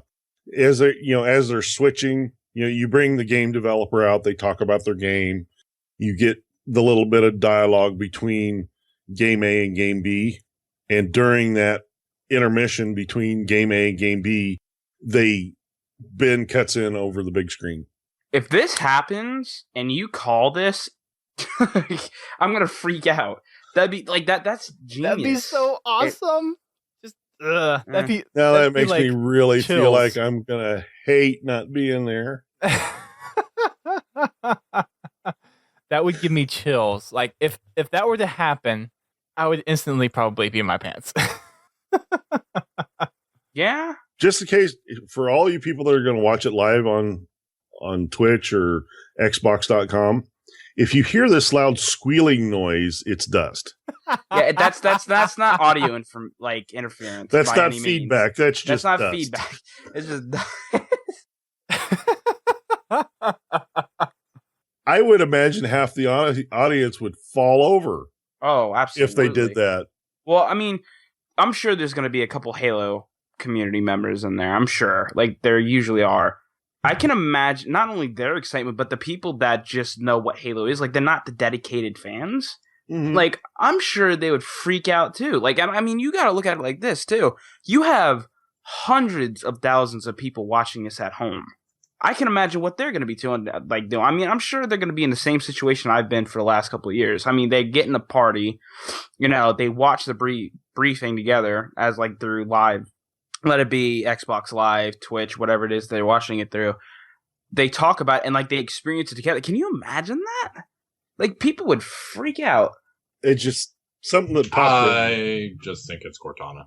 As they're switching, you bring the game developer out, they talk about their game. You get the little bit of dialogue between game A and game B. And during that intermission between game A and game B, Ben cuts in over the big screen.
If this happens and you call this, I'm gonna freak out. That'd be that's genius.
That'd be so awesome. That'd be.
Now that makes me really
chills.
feel like I'm gonna hate not being there.
That would give me chills. If that were to happen, I would instantly probably pee my pants.
Yeah.
Just in case, for all you people that are going to watch it live on Twitch or Xbox.com, if you hear this loud squealing noise, it's dust.
Yeah, that's not audio interference.
That's
by
not
any means.
feedback. That's just
not
dust.
feedback. It's just
I would imagine half the audience would fall over
absolutely
if they did that.
Well, I mean, I'm sure there's going to be a couple Halo community members in there. I'm sure, like there usually are. I can imagine not only their excitement, but the people that just know what Halo is. Like they're not the dedicated fans.
Mm-hmm.
Like I'm sure they would freak out too. Like I mean, you got to look at it like this too. You have hundreds of thousands of people watching this at home. I can imagine what they're going to be doing. I mean, I'm sure they're going to be in the same situation I've been for the last couple of years. I mean, they get in a party, they watch the briefing together as like through live, let it be Xbox Live, Twitch, whatever it is they're watching it through. They talk about it and like they experience it together. Can you imagine that? Like people would freak out.
It's just something that popped in.
I just think it's Cortana.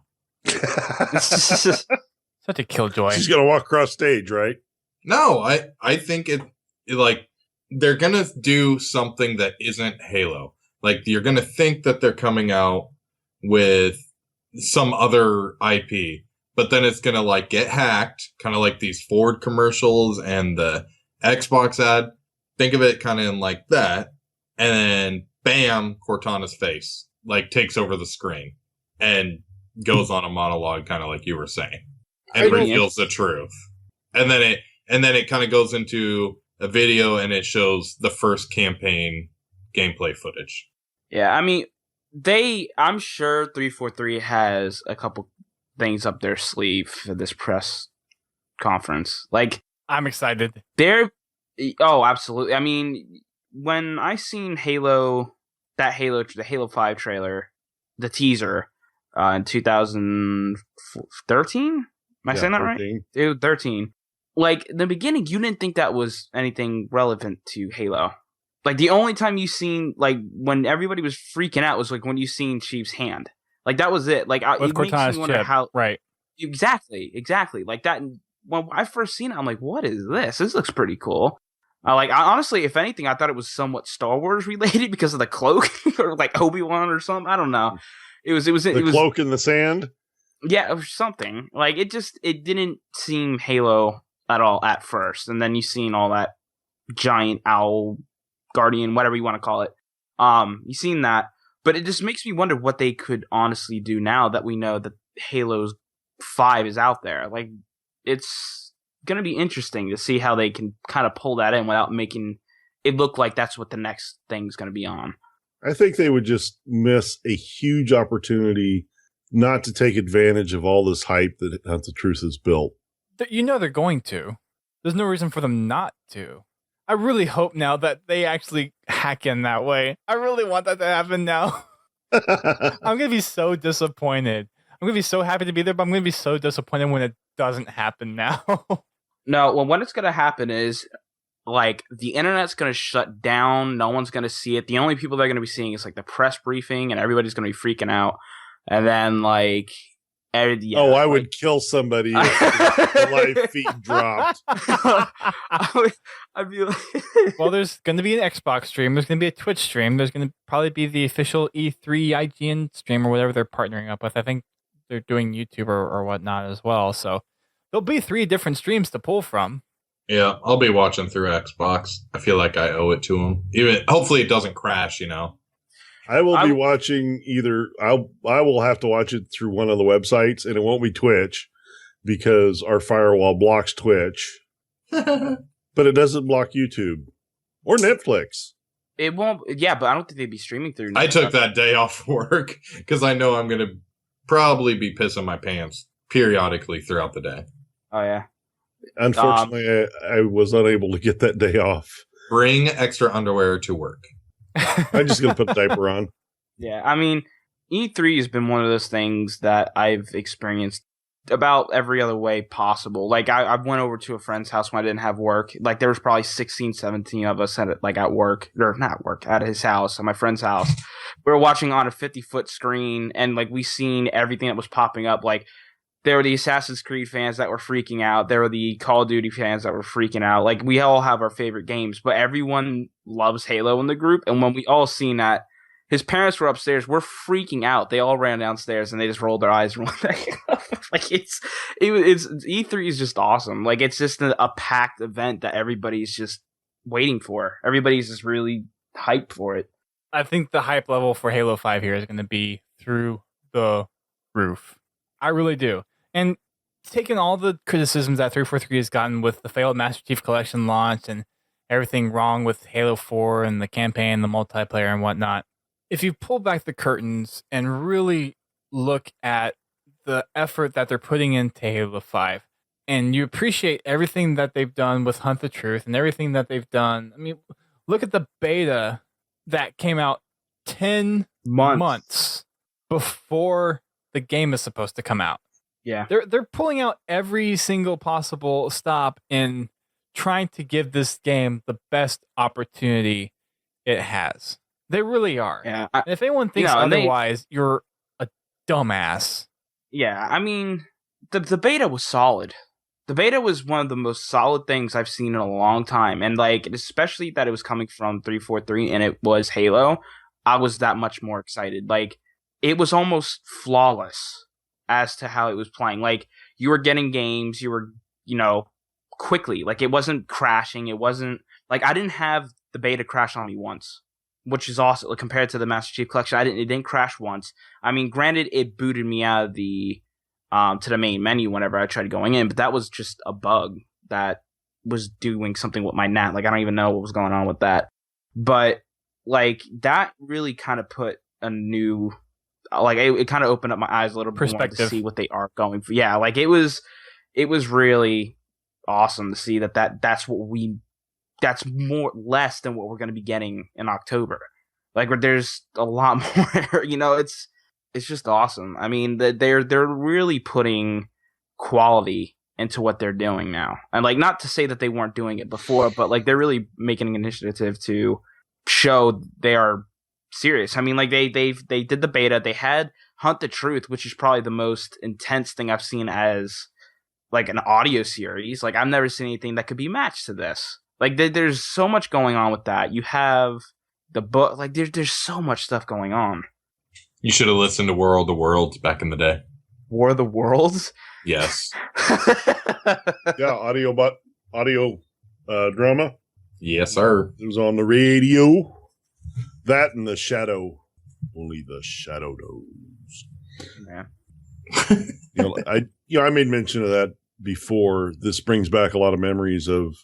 Such a killjoy.
She's going to walk across stage, right?
No, I think it like they're gonna do something that isn't Halo. Like you're gonna think that they're coming out with some other IP, but then it's gonna like get hacked, kind of like these Ford commercials and the Xbox ad. Think of it kind of in like that, and then bam, Cortana's face like takes over the screen and goes on a monologue, kind of like you were saying, and reveals the truth, and then it kind of goes into a video and it shows the first campaign gameplay footage.
Yeah, I mean, I'm sure 343 has a couple things up their sleeve for this press conference. Like,
I'm excited.
Oh, absolutely. I mean, when I seen the Halo 5 trailer, the teaser, in 2013? Am I saying that
13.
right? 13. Like, in the beginning, you didn't think that was anything relevant to Halo. Like, the only time you seen, like, when everybody was freaking out was, like, when you seen Chief's hand. Like, that was it. Like,
with
it makes
Cortana's
me wonder
chip.
how...
Right.
Exactly. Like, that... When I first seen it, I'm like, what is this? This looks pretty cool. Honestly, if anything, I thought it was somewhat Star Wars related because of the cloak. Or, like, Obi-Wan or something. I don't know. It was
cloak in the sand?
Yeah, or something. Like, it didn't seem Halo at all at first, and then you seen all that giant owl guardian, whatever you want to call it. You seen that, but it just makes me wonder what they could honestly do now that we know that Halo's 5 is out there. Like, it's gonna be interesting to see how they can kind of pull that in without making it look like that's what the next thing's gonna be on.
I think they would just miss a huge opportunity not to take advantage of all this hype that the Truth is built.
They're going to. There's no reason for them not to. I really hope now that they actually hack in that way. I really want that to happen now. I'm going to be so disappointed. I'm going to be so happy to be there, but I'm going to be so disappointed when it doesn't happen now.
No, well, when it's going to happen is, like, the internet's going to shut down. No one's going to see it. The only people that are going to be seeing is, like, the press briefing, and everybody's going to be freaking out. And then, like... Yeah,
I would kill somebody if the live feed dropped.
I'd be like...
Well, there's going to be an Xbox stream. There's going to be a Twitch stream. There's going to probably be the official E3 IGN stream or whatever they're partnering up with. I think they're doing YouTube or whatnot as well. So there'll be 3 different streams to pull from.
Yeah, I'll be watching through Xbox. I feel like I owe it to them. Hopefully it doesn't crash,
I will be watching either. I will have to watch it through one of the websites, and it won't be Twitch because our firewall blocks Twitch, but it doesn't block YouTube or Netflix.
It won't. Yeah, but I don't think they'd be streaming through.
I took that day off work because I know I'm going to probably be pissing my pants periodically throughout the day.
Oh yeah.
Unfortunately, I was unable to get that day off.
Bring extra underwear to work.
I'm just going to put a diaper on.
Yeah, I mean, E3 has been one of those things that I've experienced about every other way possible. Like I went over to a friend's house when I didn't have work. Like there was probably 16, 17 of us at work, or not at work, at his house, at my friend's house. We were watching on a 50-foot screen, and like we seen everything that was popping up. Like there were the Assassin's Creed fans that were freaking out. There were the Call of Duty fans that were freaking out. Like we all have our favorite games, but everyone loves Halo in the group. And when we all seen that, his parents were upstairs. We're freaking out. They all ran downstairs and they just rolled their eyes and went like it's E3 is just awesome. Like it's just a packed event that everybody's just waiting for. Everybody's just really hyped for it.
I think the hype level for Halo 5 here is going to be through the roof. I really do. And taking all the criticisms that 343 has gotten with the failed Master Chief Collection launch and everything wrong with Halo 4 and the campaign, the multiplayer and whatnot, if you pull back the curtains and really look at the effort that they're putting into Halo 5, and you appreciate everything that they've done with Hunt the Truth and everything that they've done. I mean, look at the beta that came out 10 months before the game is supposed to come out.
Yeah.
They're pulling out every single possible stop in trying to give this game the best opportunity it has. They really are.
Yeah.
And if anyone thinks otherwise, you're a dumbass.
Yeah, I mean, the beta was solid. The beta was one of the most solid things I've seen in a long time. And, like, especially that it was coming from 343 and it was Halo, I was that much more excited. Like, it was almost flawless as to how it was playing. Like, you were getting games, you were, quickly. Like, it wasn't crashing. It wasn't, like, I didn't have the beta crash on me once, which is awesome. Like, compared to the Master Chief Collection, it didn't crash once. I mean, granted, it booted me out of the to the main menu whenever I tried going in, but that was just a bug that was doing something with my NAT. Like, I don't even know what was going on with that. But, like, that really kind of put a new, like, it kind of opened up my eyes a little bit more to see what they are going for. Yeah, like, it was really awesome to see that's more less than what we're going to be getting in October. Like, where there's a lot more, it's just awesome. I mean, they're really putting quality into what they're doing now. And, like, not to say that they weren't doing it before, but, like, they're really making an initiative to show they are serious. I mean, like, they did the beta. They had Hunt the Truth, which is probably the most intense thing I've seen as, like, an audio series. Like, I've never seen anything that could be matched to this. Like, there's so much going on with that. You have the book. Like, there's so much stuff going on.
You should have listened to War of the Worlds back in the day.
War of the Worlds?
Yes.
Yeah, audio drama.
Yes, sir.
It was on the radio. That and the Shadow. Only the Shadow knows.
Yeah.
I made mention of that before. This brings back a lot of memories of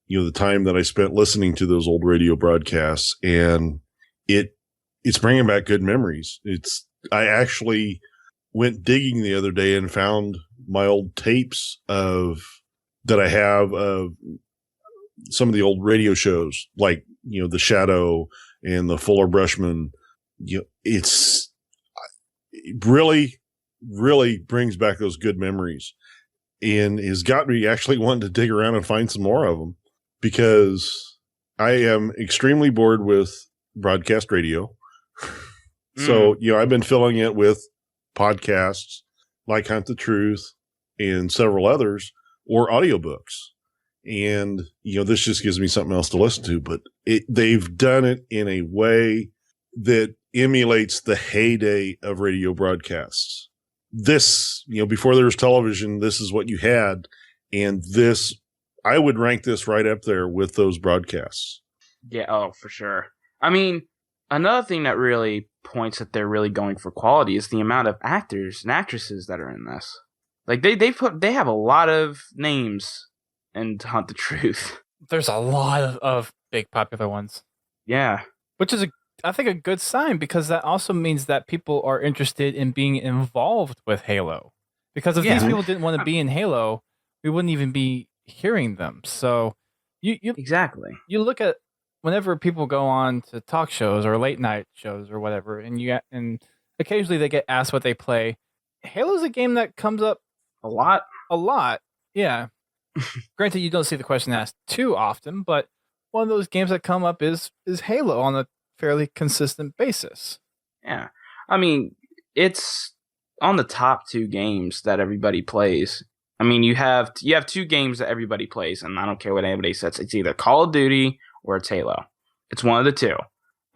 the time that I spent listening to those old radio broadcasts, and it's bringing back good memories. I actually went digging the other day and found my old tapes that I have of some of the old radio shows, like, the Shadow and the Fuller Brushman. It really, really brings back those good memories, and has got me actually wanting to dig around and find some more of them, because I am extremely bored with broadcast radio. So, I've been filling it with podcasts like Hunt the Truth and several others, or audiobooks. And, this just gives me something else to listen to, but they've done it in a way that emulates the heyday of radio broadcasts. This, before there was television, this is what you had. And I would rank this right up there with those broadcasts.
Yeah. Oh, for sure. I mean, another thing that really points that they're really going for quality is the amount of actors and actresses that are in this. Like, they have a lot of names in Hunt the Truth.
There's a lot of big popular ones.
Yeah.
Which is, I think, a good sign, because that also means that people are interested in being involved with Halo. Because if these people didn't want to be in Halo, we wouldn't even be hearing them. So you
exactly.
You look at whenever people go on to talk shows or late night shows or whatever, and occasionally they get asked what they play. Halo's a game that comes up
A lot?
A lot, yeah. Granted, you don't see the question asked too often, but one of those games that come up is Halo on a fairly consistent basis.
Yeah. I mean, it's on the top 2 games that everybody plays. I mean, you have 2 games that everybody plays, and I don't care what anybody says. It's either Call of Duty or it's Halo. It's one of the two.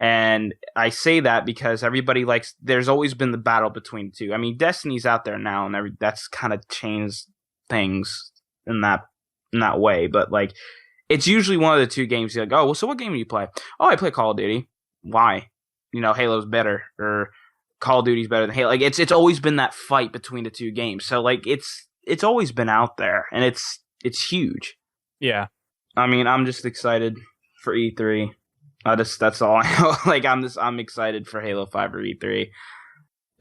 And I say that because everybody likes. There's always been the battle between the two. I mean, Destiny's out there now, and that's kind of changed things in that way. But like, it's usually one of the 2 games. You're like, oh, well, so what game do you play? Oh, I play Call of Duty. Why? Halo's better, or Call of Duty's better than Halo. Like, it's always been that fight between the 2 games. So like, it's always been out there, and it's huge.
Yeah.
I mean, I'm just excited for E3. That's all I know. Like, I'm excited for Halo 5 or E3,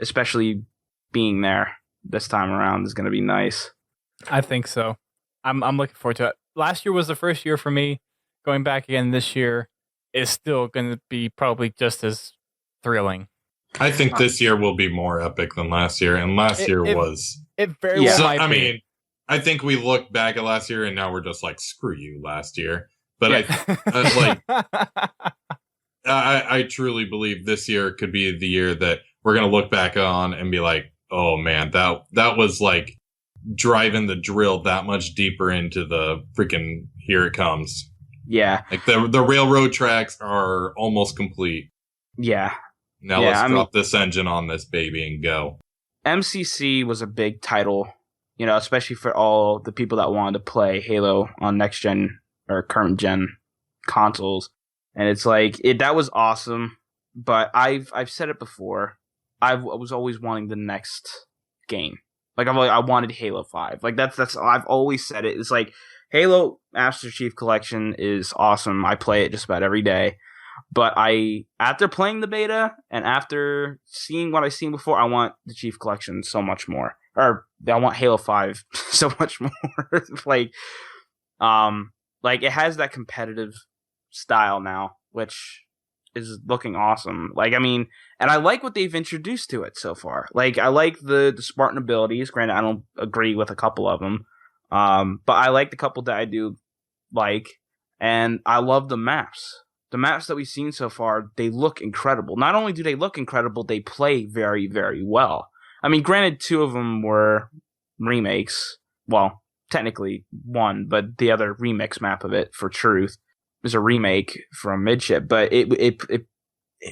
especially being there this time around is going to be nice.
I think so. I'm looking forward to it. Last year was the first year for me. Going back again this year is still going to be probably just as thrilling.
I think this year will be more epic than last year, and last year was.
It very well might be.
I mean, I think we look back at last year, and now we're just like, screw you, last year. But I truly believe this year could be the year that we're gonna look back on and be like, oh man, that was like driving the drill that much deeper into the freaking here it comes.
Yeah,
like the railroad tracks are almost complete.
Yeah.
Now let's drop this engine on this baby and go.
MCC was a big title, especially for all the people that wanted to play Halo on next gen or current gen consoles. And it's like, that was awesome, but I've said it before. I was always wanting the next game. Like, I wanted Halo 5. Like, that's I've always said it. It's like, Halo Master Chief Collection is awesome. I play it just about every day. But after playing the beta and after seeing what I've seen before, I want the Chief Collection so much more. Or I want Halo 5 so much more. Like, it has that competitive style now, which is looking awesome. Like, I mean, and I like what they've introduced to it so far. Like, I like the Spartan abilities. Granted, I don't agree with a couple of them. But I like the couple that I do like. And I love the maps. The maps that we've seen so far, they look incredible. Not only do they look incredible, they play very, very well. I mean, granted, 2 of them were remakes. Well, technically 1, but the other remix map of it, for Truth, is a remake from Midship. But it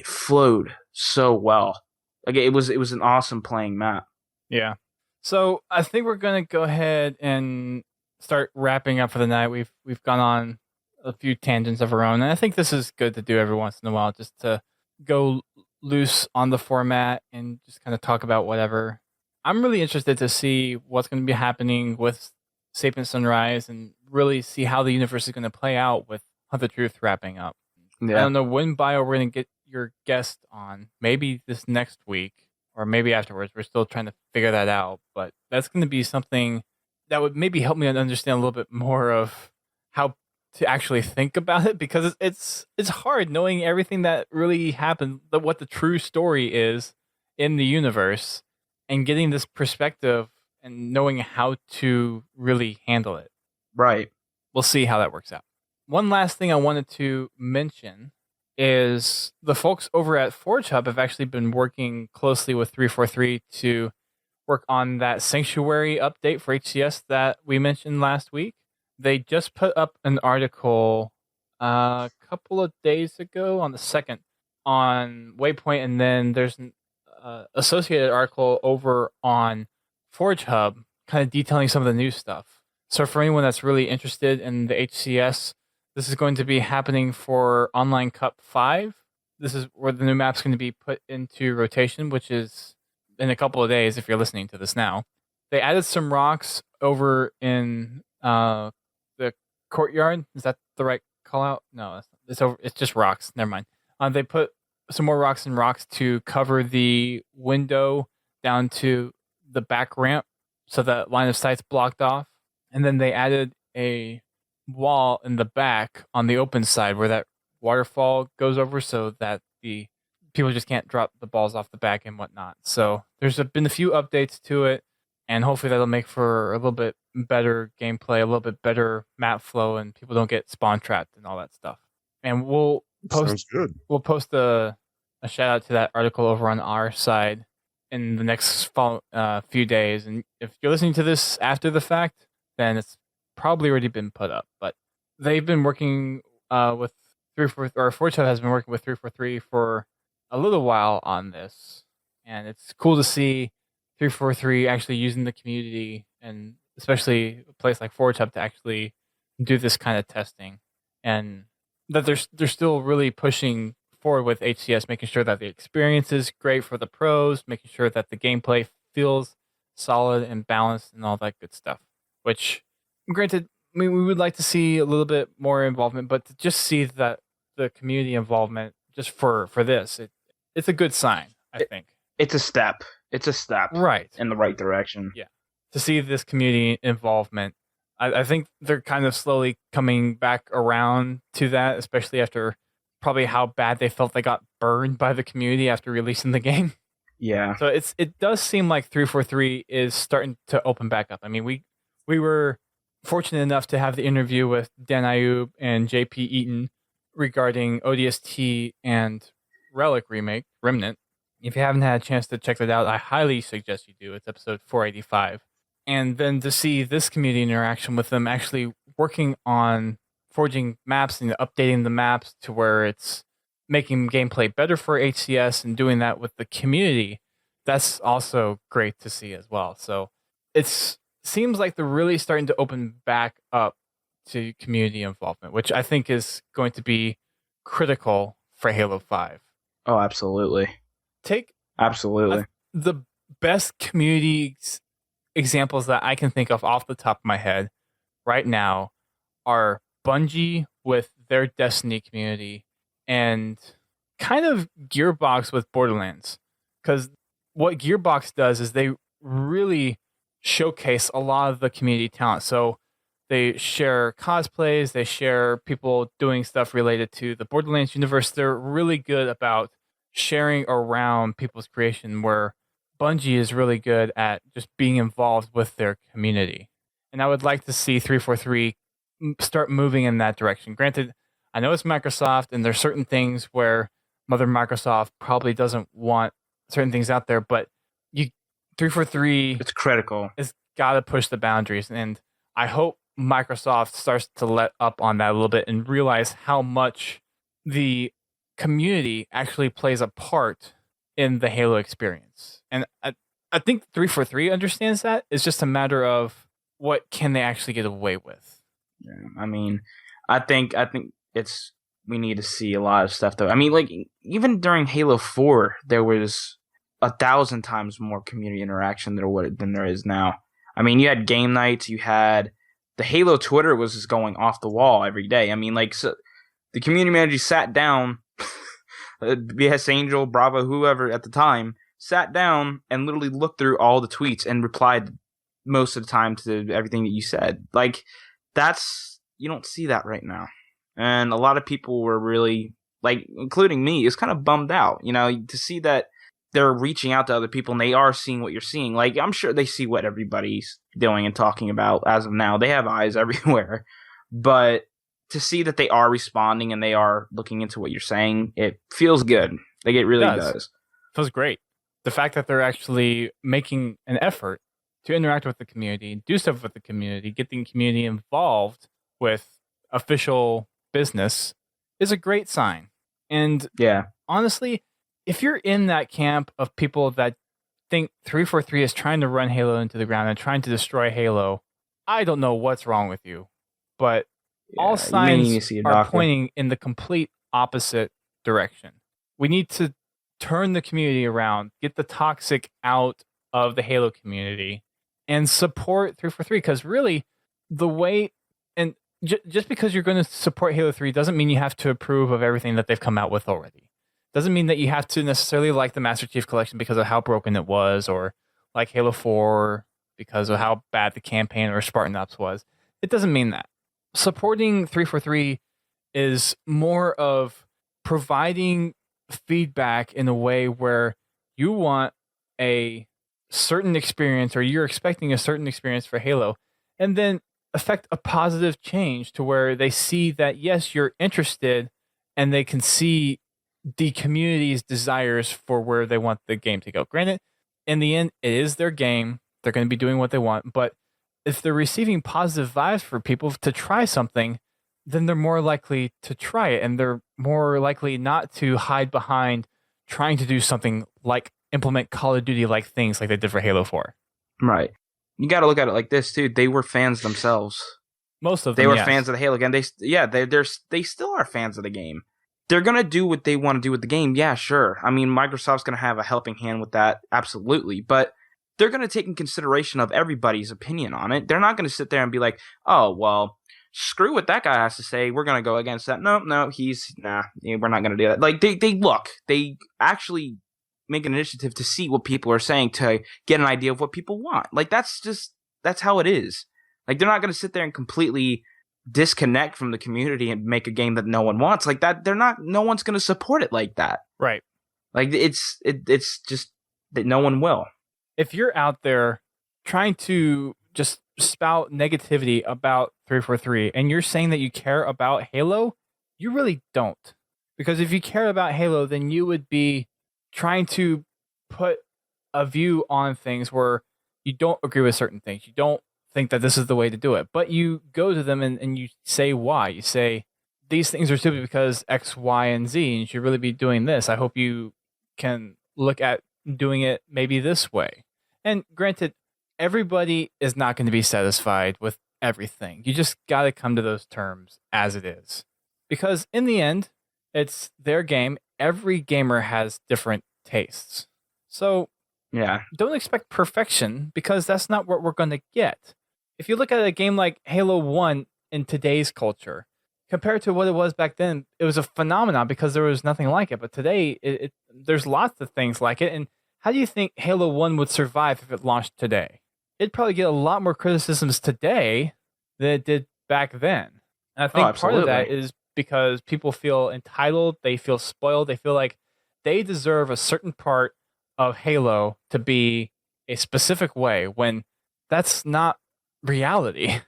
flowed so well. Like, it was an awesome playing map.
Yeah. So I think we're gonna go ahead and start wrapping up for the night. We've gone on a few tangents of our own, and I think this is good to do every once in a while, just to go loose on the format and just kind of talk about whatever. I'm really interested to see what's going to be happening with Sapien Sunrise and really see how the universe is going to play out with Hunt the Truth wrapping up. Yeah. I don't know when we're going to get your guest on. Maybe this next week or maybe afterwards. We're still trying to figure that out, but that's going to be something that would maybe help me understand a little bit more of how to actually think about it, because it's hard knowing everything that really happened, what the true story is in the universe, and getting this perspective and knowing how to really handle it.
Right.
We'll see how that works out. One last thing I wanted to mention is the folks over at Forge Hub have actually been working closely with 343 to work on that Sanctuary update for HCS that we mentioned last week. They just put up an article a couple of days ago on the 2nd on Waypoint, and then there's an associated article over on Forge Hub kind of detailing some of the new stuff. So for anyone that's really interested in the HCS, this is going to be happening for Online Cup 5. This is where the new map's going to be put into rotation, which is in a couple of days if you're listening to this now. They added some rocks over in the courtyard. Is that the right call out? No, it's just rocks. Never mind. They put some more rocks and rocks to cover the window down to the back ramp so that line of sight's blocked off. And then they added a wall in the back on the open side where that waterfall goes over so that the people just can't drop the balls off the back and whatnot. So there's been a few updates to it, and hopefully that'll make for a little bit better gameplay, a little bit better map flow, and people don't get spawn trapped and all that stuff. And
Sounds good.
we'll post a shout out to that article over on our side in the next few days. And if you're listening to this after the fact, then it's probably already been put up. But they've been working with 343, or Forge has been working with 343 for a little while on this, and it's cool to see 343 actually using the community, and especially a place like Forge Hub, to actually do this kind of testing, and that they're still really pushing forward with HCS, making sure that the experience is great for the pros, making sure that the gameplay feels solid and balanced and all that good stuff. Which, granted, I mean, we would like to see a little bit more involvement, but to just see that the community involvement just for this, it's a good sign, I think.
It's a step. It's a step
right
in the right direction.
Yeah. To see this community involvement, I think they're kind of slowly coming back around to that, especially after probably how bad they felt they got burned by the community after releasing the game.
Yeah.
So it does seem like 343 is starting to open back up. I mean, we were fortunate enough to have the interview with Dan Ayub and JP Eaton regarding ODST and Relic Remnant. If you haven't had a chance to check that out, I highly suggest you do. It's episode 485. And then to see this community interaction with them actually working on forging maps and updating the maps to where it's making gameplay better for HCS and doing that with the community, that's also great to see as well. So it seems like they're really starting to open back up to community involvement, which I think is going to be critical for Halo 5.
Oh, absolutely. Absolutely.
The best community examples that I can think of off the top of my head right now are Bungie with their Destiny community and kind of Gearbox with Borderlands. Because what Gearbox does is they really showcase a lot of the community talent. So they share cosplays, they share people doing stuff related to the Borderlands universe. They're really good about sharing around people's creation, where Bungie is really good at just being involved with their community. And I would like to see 343 start moving in that direction. Granted, I know it's Microsoft, and there's certain things where Mother Microsoft probably doesn't want certain things out there, but 343
it's critical.
It's got to push the boundaries, and I hope Microsoft starts to let up on that a little bit and realize how much the community actually plays a part in the Halo experience. And I think 343 understands that. It's just a matter of what can they actually get away with.
Yeah, I mean, I think we need to see a lot of stuff though. I mean, like even during Halo 4, there was 1,000 times more community interaction than there is now. I mean, you had game nights, you had the Halo Twitter was just going off the wall every day. I mean, like so the community manager sat down, BS Angel, Bravo, whoever at the time, sat down and literally looked through all the tweets and replied most of the time to everything that you said. Like you don't see that right now. And a lot of people were really, like, including me, is kind of bummed out, to see that they're reaching out to other people and they are seeing what you're seeing. Like, I'm sure they see what everybody's doing and talking about as of now. They have eyes everywhere. But to see that they are responding and they are looking into what you're saying, it feels good. Like, it really does.
Feels great. The fact that they're actually making an effort to interact with the community, do stuff with the community, get the community involved with official business is a great sign. And
yeah,
honestly, if you're in that camp of people that think 343 is trying to run Halo into the ground and trying to destroy Halo, I don't know what's wrong with you. But all signs are pointing in the complete opposite direction. We need to turn the community around, get the toxic out of the Halo community, and support 343. Because really, the way... and just because you're going to support Halo 3 doesn't mean you have to approve of everything that they've come out with already. Doesn't mean that you have to necessarily like the Master Chief Collection because of how broken it was, or like Halo 4 because of how bad the campaign or Spartan Ops was. It doesn't mean that. Supporting 343 is more of providing feedback in a way where you want a certain experience, or you're expecting a certain experience for Halo, and then affect a positive change to where they see that, yes, you're interested, and they can see the community's desires for where they want the game to go. Granted, in the end, it is their game. They're going to be doing what they want. But if they're receiving positive vibes for people to try something, then they're more likely to try it. And they're more likely not to hide behind trying to do something like implement Call of Duty like things like they did for Halo 4.
Right. You got to look at it like this, too. They were fans themselves.
Most of them,
they were
yes.
fans of the Halo game. They still are fans of the game. They're going to do what they want to do with the game. Yeah, sure. I mean, Microsoft's going to have a helping hand with that. Absolutely. But they're going to take in consideration of everybody's opinion on it. They're not going to sit there and be like, oh, well, screw what that guy has to say. We're going to go against that. No, we're not going to do that. Like, they actually make an initiative to see what people are saying to get an idea of what people want. Like, that's how it is. Like, they're not going to sit there and completely disconnect from the community and make a game that no one wants. Like that, no one's going to support it like that.
Right.
Like, it's just that no one will.
If you're out there trying to just spout negativity about 343 and you're saying that you care about Halo, you really don't. Because if you care about Halo, then you would be trying to put a view on things where you don't agree with certain things. You don't think that this is the way to do it. But you go to them and you say why. You say, these things are stupid because X, Y, and Z, and you should really be doing this. I hope you can look at doing it maybe this way. And granted, everybody is not going to be satisfied with everything. You just got to come to those terms as it is. Because in the end, it's their game. Every gamer has different tastes. So
yeah,
don't expect perfection, because that's not what we're going to get. If you look at a game like Halo 1 in today's culture, compared to what it was back then, it was a phenomenon because there was nothing like it. But today, there's lots of things like it. And how do you think Halo 1 would survive if it launched today? It'd probably get a lot more criticisms today than it did back then. And I think part of that is because people feel entitled, they feel spoiled, they feel like they deserve a certain part of Halo to be a specific way, when that's not reality.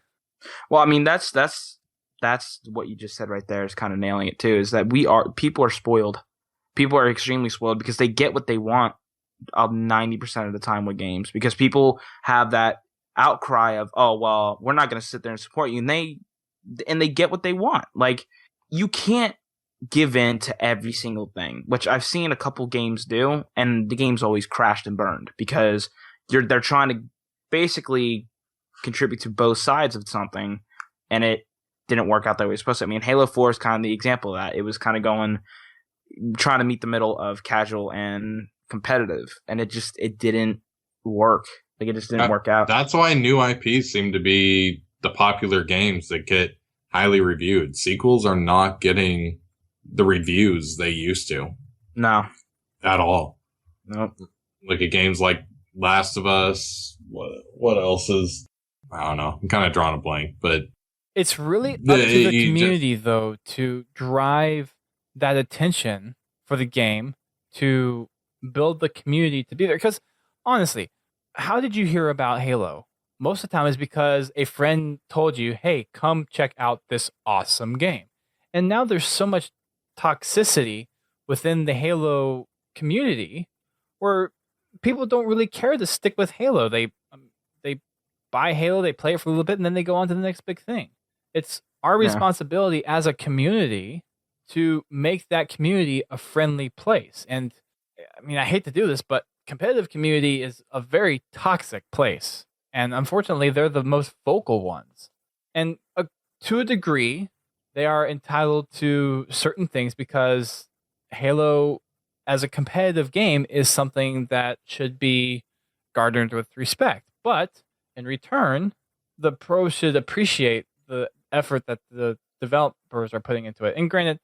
Well, I mean, that's what you just said right there is kind of nailing it too, is that people are spoiled. People are extremely spoiled because they get what they want 90% of the time with games, because people have that outcry of, oh, well, we're not going to sit there and support you. And they get what they want. Like, you can't give in to every single thing, which I've seen a couple games do, and the game's always crashed and burned because they're trying to basically contribute to both sides of something, and it didn't work out the way it was supposed to. I mean, Halo 4 is kind of the example of that. It was kind of trying to meet the middle of casual and competitive, and it didn't work. Like, it just didn't work out.
That's why new IPs seem to be the popular games that get highly reviewed. Sequels are not getting the reviews they used to.
No.
At all.
Nope.
Look at games like Last of Us. What else is... I don't know. I'm kind of drawing a blank, but...
It's really up to the community, though, to drive that attention for the game, to build the community to be there. Because, honestly, how did you hear about Halo? Most of the time is because a friend told you, hey, come check out this awesome game. And now there's so much toxicity within the Halo community where people don't really care to stick with Halo. They buy Halo, they play it for a little bit, and then they go on to the next big thing. It's our responsibility as a community to make that community a friendly place. And I mean, I hate to do this, but competitive community is a very toxic place. And unfortunately, they're the most vocal ones. And to a degree, they are entitled to certain things because Halo, as a competitive game, is something that should be garnered with respect. But in return, the pros should appreciate the effort that the developers are putting into it. And granted,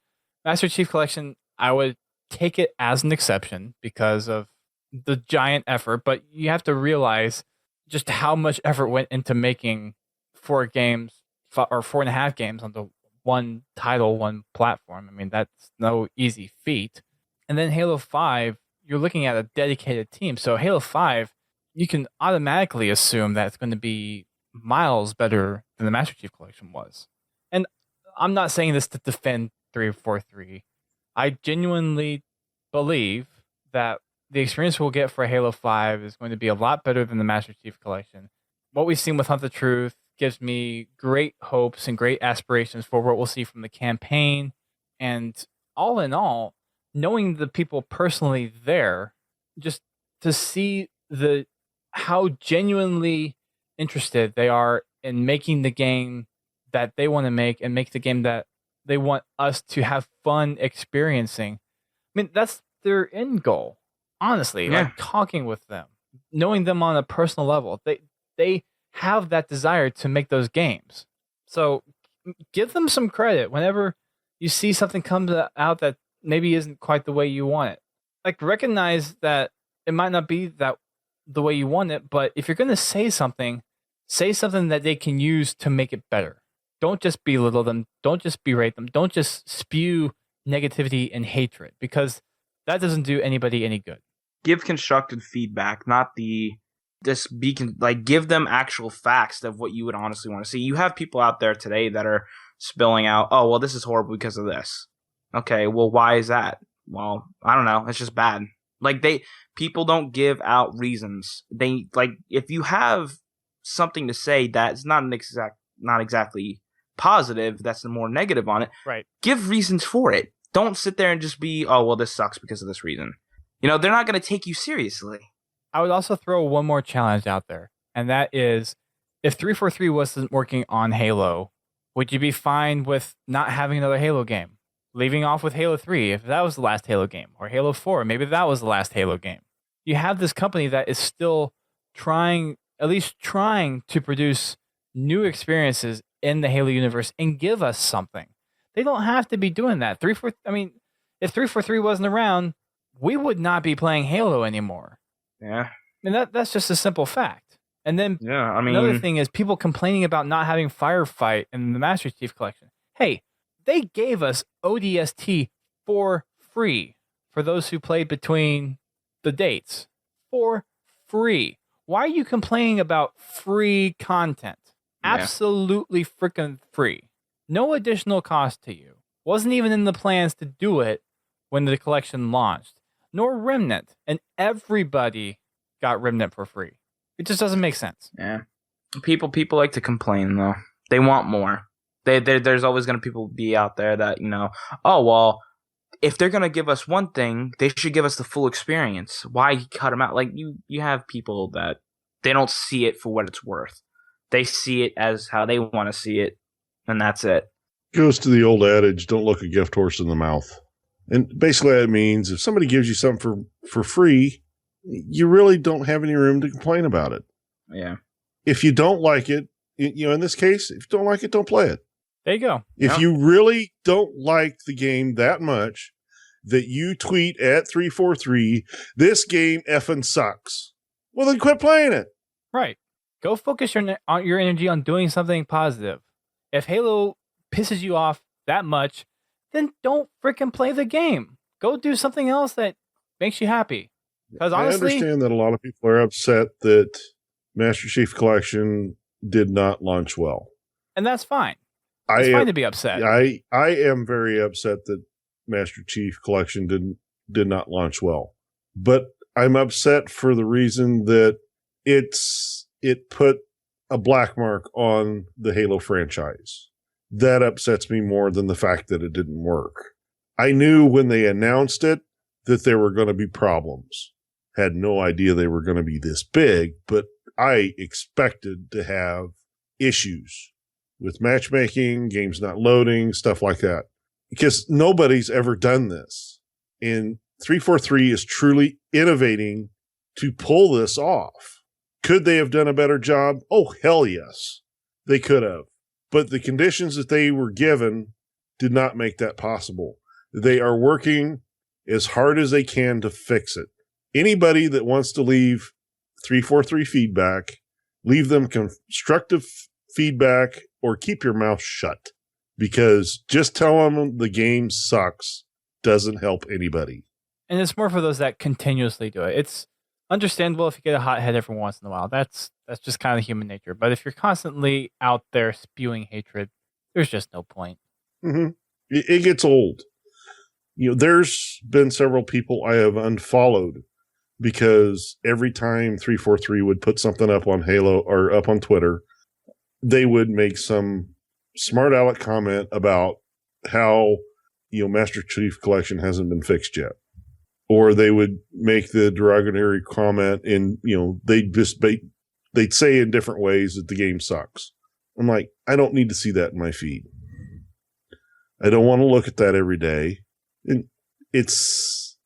Master Chief Collection, I would take it as an exception because of the giant effort, but you have to realize just how much effort went into making 4 games or 4.5 games onto one title, one platform. I mean, that's no easy feat. And then Halo 5, you're looking at a dedicated team. So Halo 5, you can automatically assume that it's going to be miles better than the Master Chief Collection was. And I'm not saying this to defend 343. I genuinely believe that the experience we'll get for Halo 5 is going to be a lot better than the Master Chief Collection. What we've seen with Hunt the Truth gives me great hopes and great aspirations for what we'll see from the campaign. And all in all, knowing the people personally there, just to see how genuinely interested they are in making the game that they want to make and make the game that they want us to have fun experiencing. I mean, that's their end goal. Honestly, like talking with them, knowing them on a personal level, they have that desire to make those games. So give them some credit whenever you see something come out that maybe isn't quite the way you want it. Like, recognize that it might not be that the way you want it, but if you're going to say something that they can use to make it better. Don't just belittle them. Don't just berate them. Don't just spew negativity and hatred, because that doesn't do anybody any good.
Give constructive feedback, not give them actual facts of what you would honestly want to see. You have people out there today that are spilling out, oh, well, this is horrible because of this. Okay, well, why is that? Well, I don't know. It's just bad. Like, people don't give out reasons. If you have something to say that's not exactly positive, that's the more negative on it.
Right.
Give reasons for it. Don't sit there and just be, oh, well, this sucks because of this reason. You know, they're not going to take you seriously.
I would also throw one more challenge out there, and that is, if 343 wasn't working on Halo, would you be fine with not having another Halo game? Leaving off with Halo 3, if that was the last Halo game, or Halo 4, maybe that was the last Halo game. You have this company that is still trying to produce new experiences in the Halo universe and give us something. They don't have to be doing that. If 343 wasn't around, we would not be playing Halo anymore.
Yeah.
And that's just a simple fact. And then
another
thing is people complaining about not having Firefight in the Master Chief Collection. Hey, they gave us ODST for free for those who played between the dates. For free. Why are you complaining about free content? Yeah. Absolutely freaking free. No additional cost to you. Wasn't even in the plans to do it when the collection launched. Nor Remnant. And everybody got Remnant for free. It just doesn't make sense.
Yeah. People like to complain, though. They want more. There's always going to be out there that, oh, well, if they're going to give us one thing, they should give us the full experience. Why cut them out? Like, you have people that they don't see it for what it's worth. They see it as how they want to see it, and that's it.
Goes to the old adage, don't look a gift horse in the mouth. And basically that means if somebody gives you something for free, you really don't have any room to complain about it.
Yeah.
If you don't like it, in this case, if you don't like it, don't play it.
There you go.
If you really don't like the game that much that you tweet at 343, this game effing sucks, well, then quit playing it.
Right. Go focus your energy on doing something positive. If Halo pisses you off that much, then don't freaking play the game. Go do something else that makes you happy. Because honestly,
I understand that a lot of people are upset that Master Chief Collection did not launch well.
And that's fine. It's fine to be upset.
I am very upset that Master Chief Collection did not launch well. But I'm upset for the reason that it put a black mark on the Halo franchise. That upsets me more than the fact that it didn't work. I knew when they announced it that there were going to be problems. Had no idea they were going to be this big, but I expected to have issues with matchmaking, games not loading, stuff like that. Because nobody's ever done this. And 343 is truly innovating to pull this off. Could they have done a better job? Oh, hell yes. They could have. But the conditions that they were given did not make that possible. They are working as hard as they can to fix it. Anybody that wants to leave 343 feedback, leave them constructive feedback or keep your mouth shut. Because just tell them the game sucks doesn't help anybody.
And it's more for those that continuously do it. understandable if you get a hot head every once in a while. That's just kind of human nature. But if you're constantly out there spewing hatred, there's just no point.
Mm-hmm. It gets old. There's been several people I have unfollowed because every time 343 would put something up on Halo or up on Twitter, they would make some smart aleck comment about how, Master Chief Collection hasn't been fixed yet. Or they would make the derogatory comment and, they'd say in different ways that the game sucks. I'm like, I don't need to see that in my feed. I don't want to look at that every day. And it's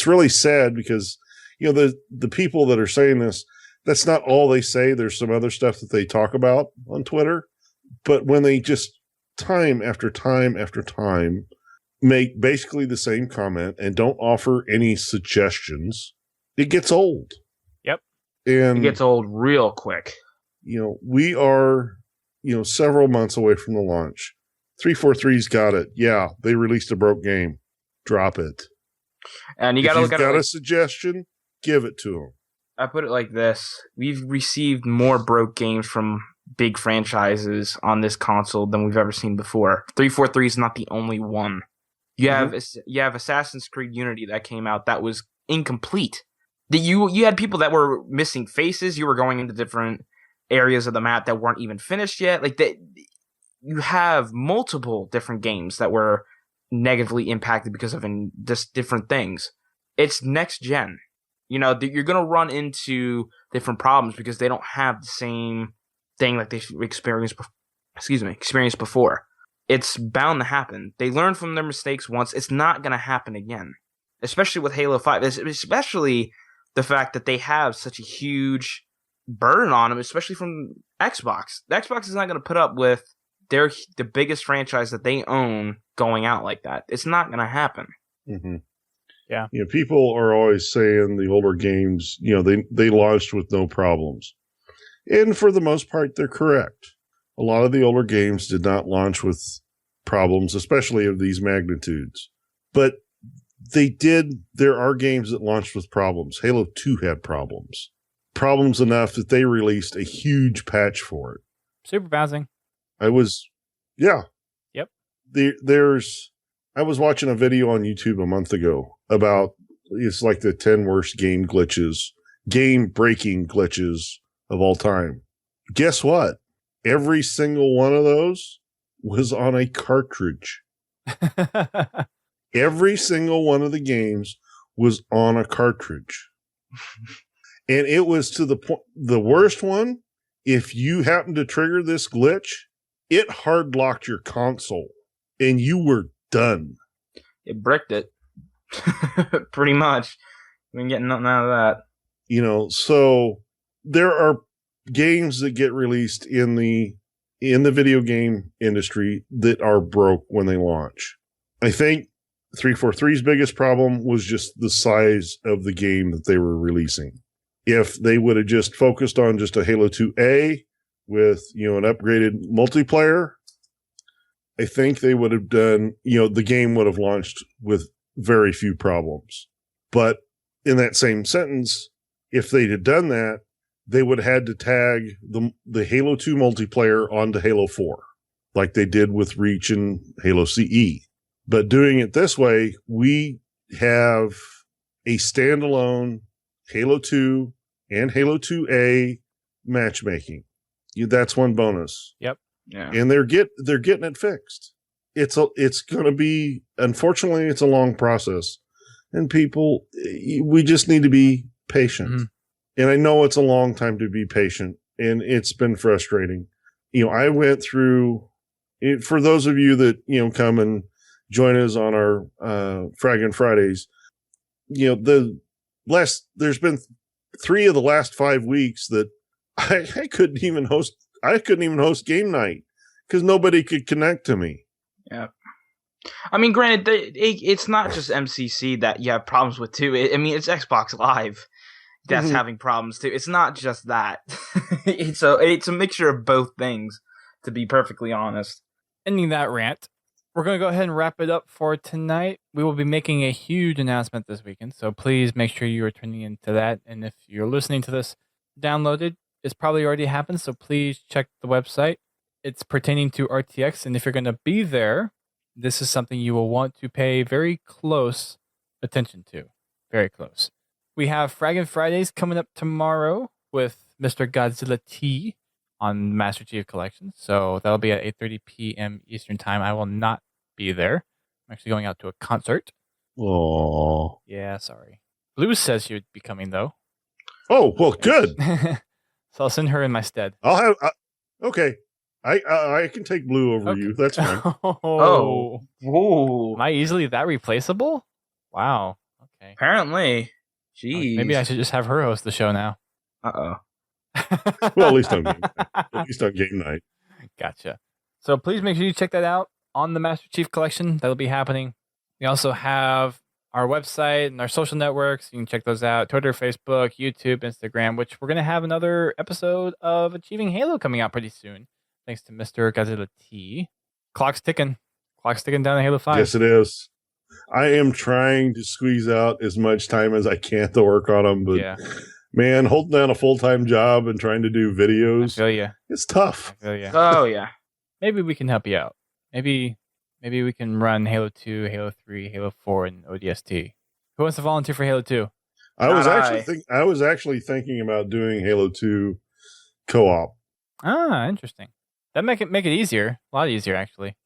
really sad because, the people that are saying this, that's not all they say. There's some other stuff that they talk about on Twitter. But when they just time after time after time make basically the same comment and don't offer any suggestions, it gets old.
Yep.
And
It gets old real quick.
We are, several months away from the launch. 343's got it. Yeah, they released a broke game. Drop it.
And you got to look at it.
If you've got a suggestion, give it to them.
I put it like this. We've received more broke games from big franchises on this console than we've ever seen before. 343 is not the only one. You have Assassin's Creed Unity that came out that was incomplete. You had people that were missing faces. You were going into different areas of the map that weren't even finished yet. You have multiple different games that were negatively impacted because of just different things. It's next gen. You're going to run into different problems because they don't have the same thing like they experienced before. It's bound to happen. They learn from their mistakes once. It's not going to happen again. Especially with Halo 5. Especially the fact that they have such a huge burden on them, especially from Xbox. The Xbox is not going to put up with the biggest franchise that they own going out like that. It's not going to happen.
Mm-hmm.
Yeah.
People are always saying the older games, they launched with no problems. And for the most part, they're correct. A lot of the older games did not launch with problems, especially of these magnitudes. But they did. There are games that launched with problems. Halo 2 had problems. Problems enough that they released a huge patch for it.
Super bouncing.
Yeah.
Yep.
I was watching a video on YouTube a month ago about, it's like the 10 worst game breaking glitches of all time. Guess what? Every single one of those was on a cartridge. Every single one of the games was on a cartridge. And it was to the point, the worst one, if you happened to trigger this glitch, it hard locked your console and you were done.
It bricked it. Pretty much. We ain't getting nothing out of that.
So there are games that get released in the video game industry that are broke when they launch. I think 343's biggest problem was just the size of the game that they were releasing. If they would have just focused on just a Halo 2A with, an upgraded multiplayer, I think they would have done, the game would have launched with very few problems. But in that same sentence, if they'd have done that, they would have had to tag the Halo 2 multiplayer onto Halo 4, like they did with Reach and Halo CE. But doing it this way, we have a standalone Halo 2 and Halo 2A matchmaking. That's one bonus.
Yep.
Yeah.
And they're getting it fixed. It's going to be, unfortunately, it's a long process. And people, we just need to be patient. Mm-hmm. And I know it's a long time to be patient, and it's been frustrating. I went through, for those of you that, come and join us on our Fraggin' Fridays, there's been 3 of the last 5 weeks that I couldn't even host game night because nobody could connect to me.
Yeah. I mean, granted, it's not just MCC that you have problems with, too. It's Xbox Live that's having problems, too. It's not just that. It's a mixture of both things, to be perfectly honest.
Ending that rant, we're going to go ahead and wrap it up for tonight. We will be making a huge announcement this weekend, so please make sure you are tuning into that. And if you're listening to this downloaded, it's probably already happened, so please check the website. It's pertaining to RTX, and if you're going to be there, this is something you will want to pay very close attention to. Very close. We have Fraggin' Fridays coming up tomorrow with Mr. Godzilla T on Master Chief Collection. So that'll be at 8:30 p.m. Eastern Time. I will not be there. I'm actually going out to a concert.
Oh.
Yeah, sorry. Blue says she would be coming, though.
Oh, well, good.
So I'll send her in my stead.
I'll have. Okay. I can take Blue over you. That's fine.
Oh. Whoa.
Am I easily that replaceable? Wow. Okay.
Apparently. Jeez.
Maybe I should just have her host the show now.
Uh-oh.
Well, at least on game night. At least on game night.
Gotcha. So please make sure you check that out on the Master Chief Collection. That'll be happening. We also have our website and our social networks. You can check those out. Twitter, Facebook, YouTube, Instagram, which we're going to have another episode of Achieving Halo coming out pretty soon. Thanks to Mr. Godzilla T. Clock's ticking. Clock's ticking down to Halo 5.
Yes, it is. I am trying to squeeze out as much time as I can to work on them, but
Yeah.
man, holding down a full-time job and trying to do
I
videos,
feel you.
it's tough.
I feel you.
Oh, yeah.
Maybe we can help you out. Maybe we can run Halo 2, Halo 3, Halo 4, and ODST. Who wants to volunteer for Halo 2?
I was
Not
actually thinking about doing Halo 2 co-op.
Ah, interesting. That make it easier. A lot easier, actually.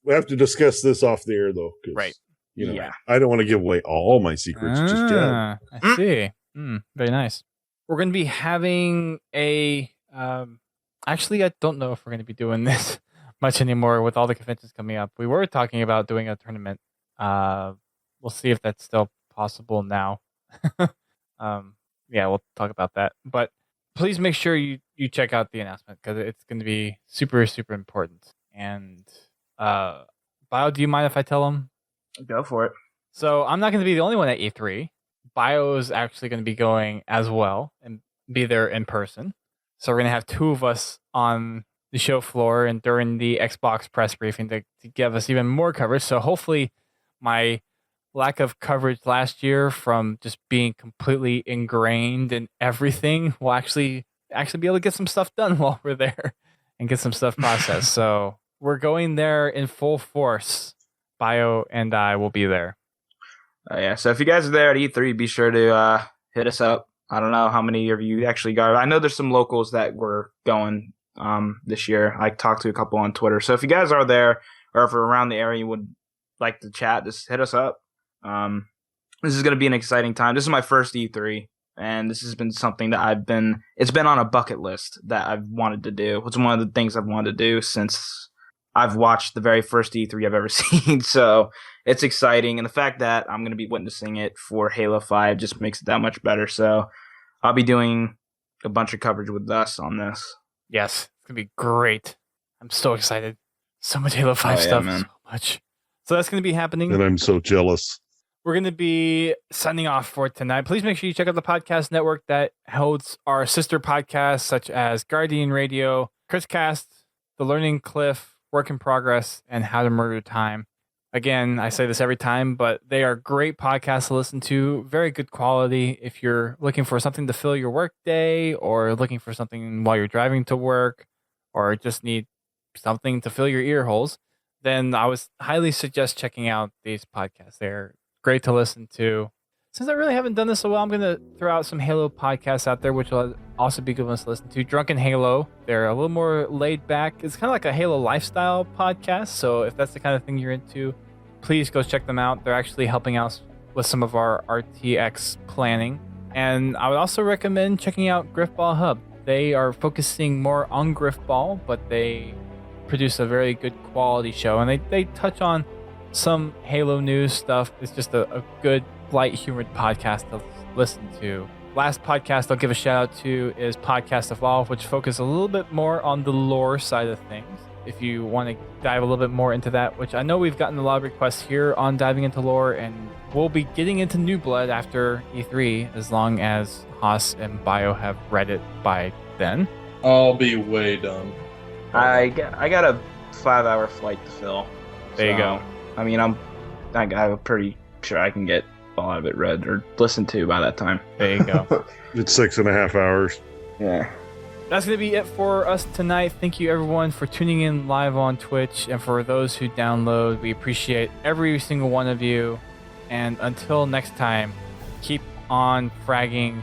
We have to discuss this off the air, though. 'Cause,
Right.
You know,
Yeah.
I don't want to give away all my secrets just yet.
I see. Very nice. We're going to be having a... actually, I don't know if we're going to be doing this much anymore with all the conventions coming up. We were talking about doing a tournament. We'll see if that's still possible now. Yeah, we'll talk about that. But please make sure you check out the announcement because it's going to be super, super important. And Bio, do you mind if I tell them?
Go for it.
So I'm not going to be the only one at E3. Bio is actually going to be going as well and be there in person. So we're going to have two of us on the show floor and during the Xbox press briefing to give us even more coverage. So hopefully my lack of coverage last year from just being completely ingrained in everything will actually be able to get some stuff done while we're there and get some stuff processed. So we're going there in full force. Bio and I will be there.
Yeah, so if you guys are there at E3, be sure to hit us up. I don't know how many of you actually got. I know there's some locals that were going this year. I talked to a couple on Twitter. So if you guys are there or if you're around the area you would like to chat, just hit us up. This is going to be an exciting time. This is my first E3, and this has been something that it's been on a bucket list that I've wanted to do. It's one of the things I've wanted to do since I've watched the very first E3 I've ever seen. So it's exciting. And the fact that I'm going to be witnessing it for Halo 5 just makes it that much better. So I'll be doing a bunch of coverage with us on this.
Yes, it's going to be great. I'm so excited. So much Halo 5 stuff.
Man.
So much. So that's going to be happening.
And I'm so jealous.
We're going to be signing off for tonight. Please make sure you check out the podcast network that hosts our sister podcasts, such as Guardian Radio, Chriscast, The Learning Cliff, Work in Progress, and How to Murder Time. Again, I say this every time, but they are great podcasts to listen to. Very good quality. If you're looking for something to fill your work day or looking for something while you're driving to work or just need something to fill your ear holes, then I would highly suggest checking out these podcasts. They're great to listen to. Since I really haven't done this so well, I'm going to throw out some Halo podcasts out there, which will also be good ones to listen to. Drunken Halo. They're a little more laid back. It's kind of like a Halo lifestyle podcast. So if that's the kind of thing you're into, please go check them out. They're actually helping us with some of our RTX planning. And I would also recommend checking out Griffball Hub. They are focusing more on Griffball, but they produce a very good quality show. And they touch on some Halo news stuff. It's just a good, light humored podcast to listen to. Last podcast I'll give a shout out to is Podcast Evolve, which focus a little bit more on the lore side of things. If you want to dive a little bit more into that, which I know we've gotten a lot of requests here on diving into lore, and we'll be getting into New Blood after E3 as long as Haas and Bio have read it by then.
I'll be way done.
I got a 5-hour flight to fill.
There you go.
I mean, I'm pretty sure I can get all of it read or listened to by that time.
There you go.
It's 6.5 hours.
Yeah.
That's going to be it for us tonight. Thank you, everyone, for tuning in live on Twitch. And for those who download, we appreciate every single one of you. And until next time, keep on fragging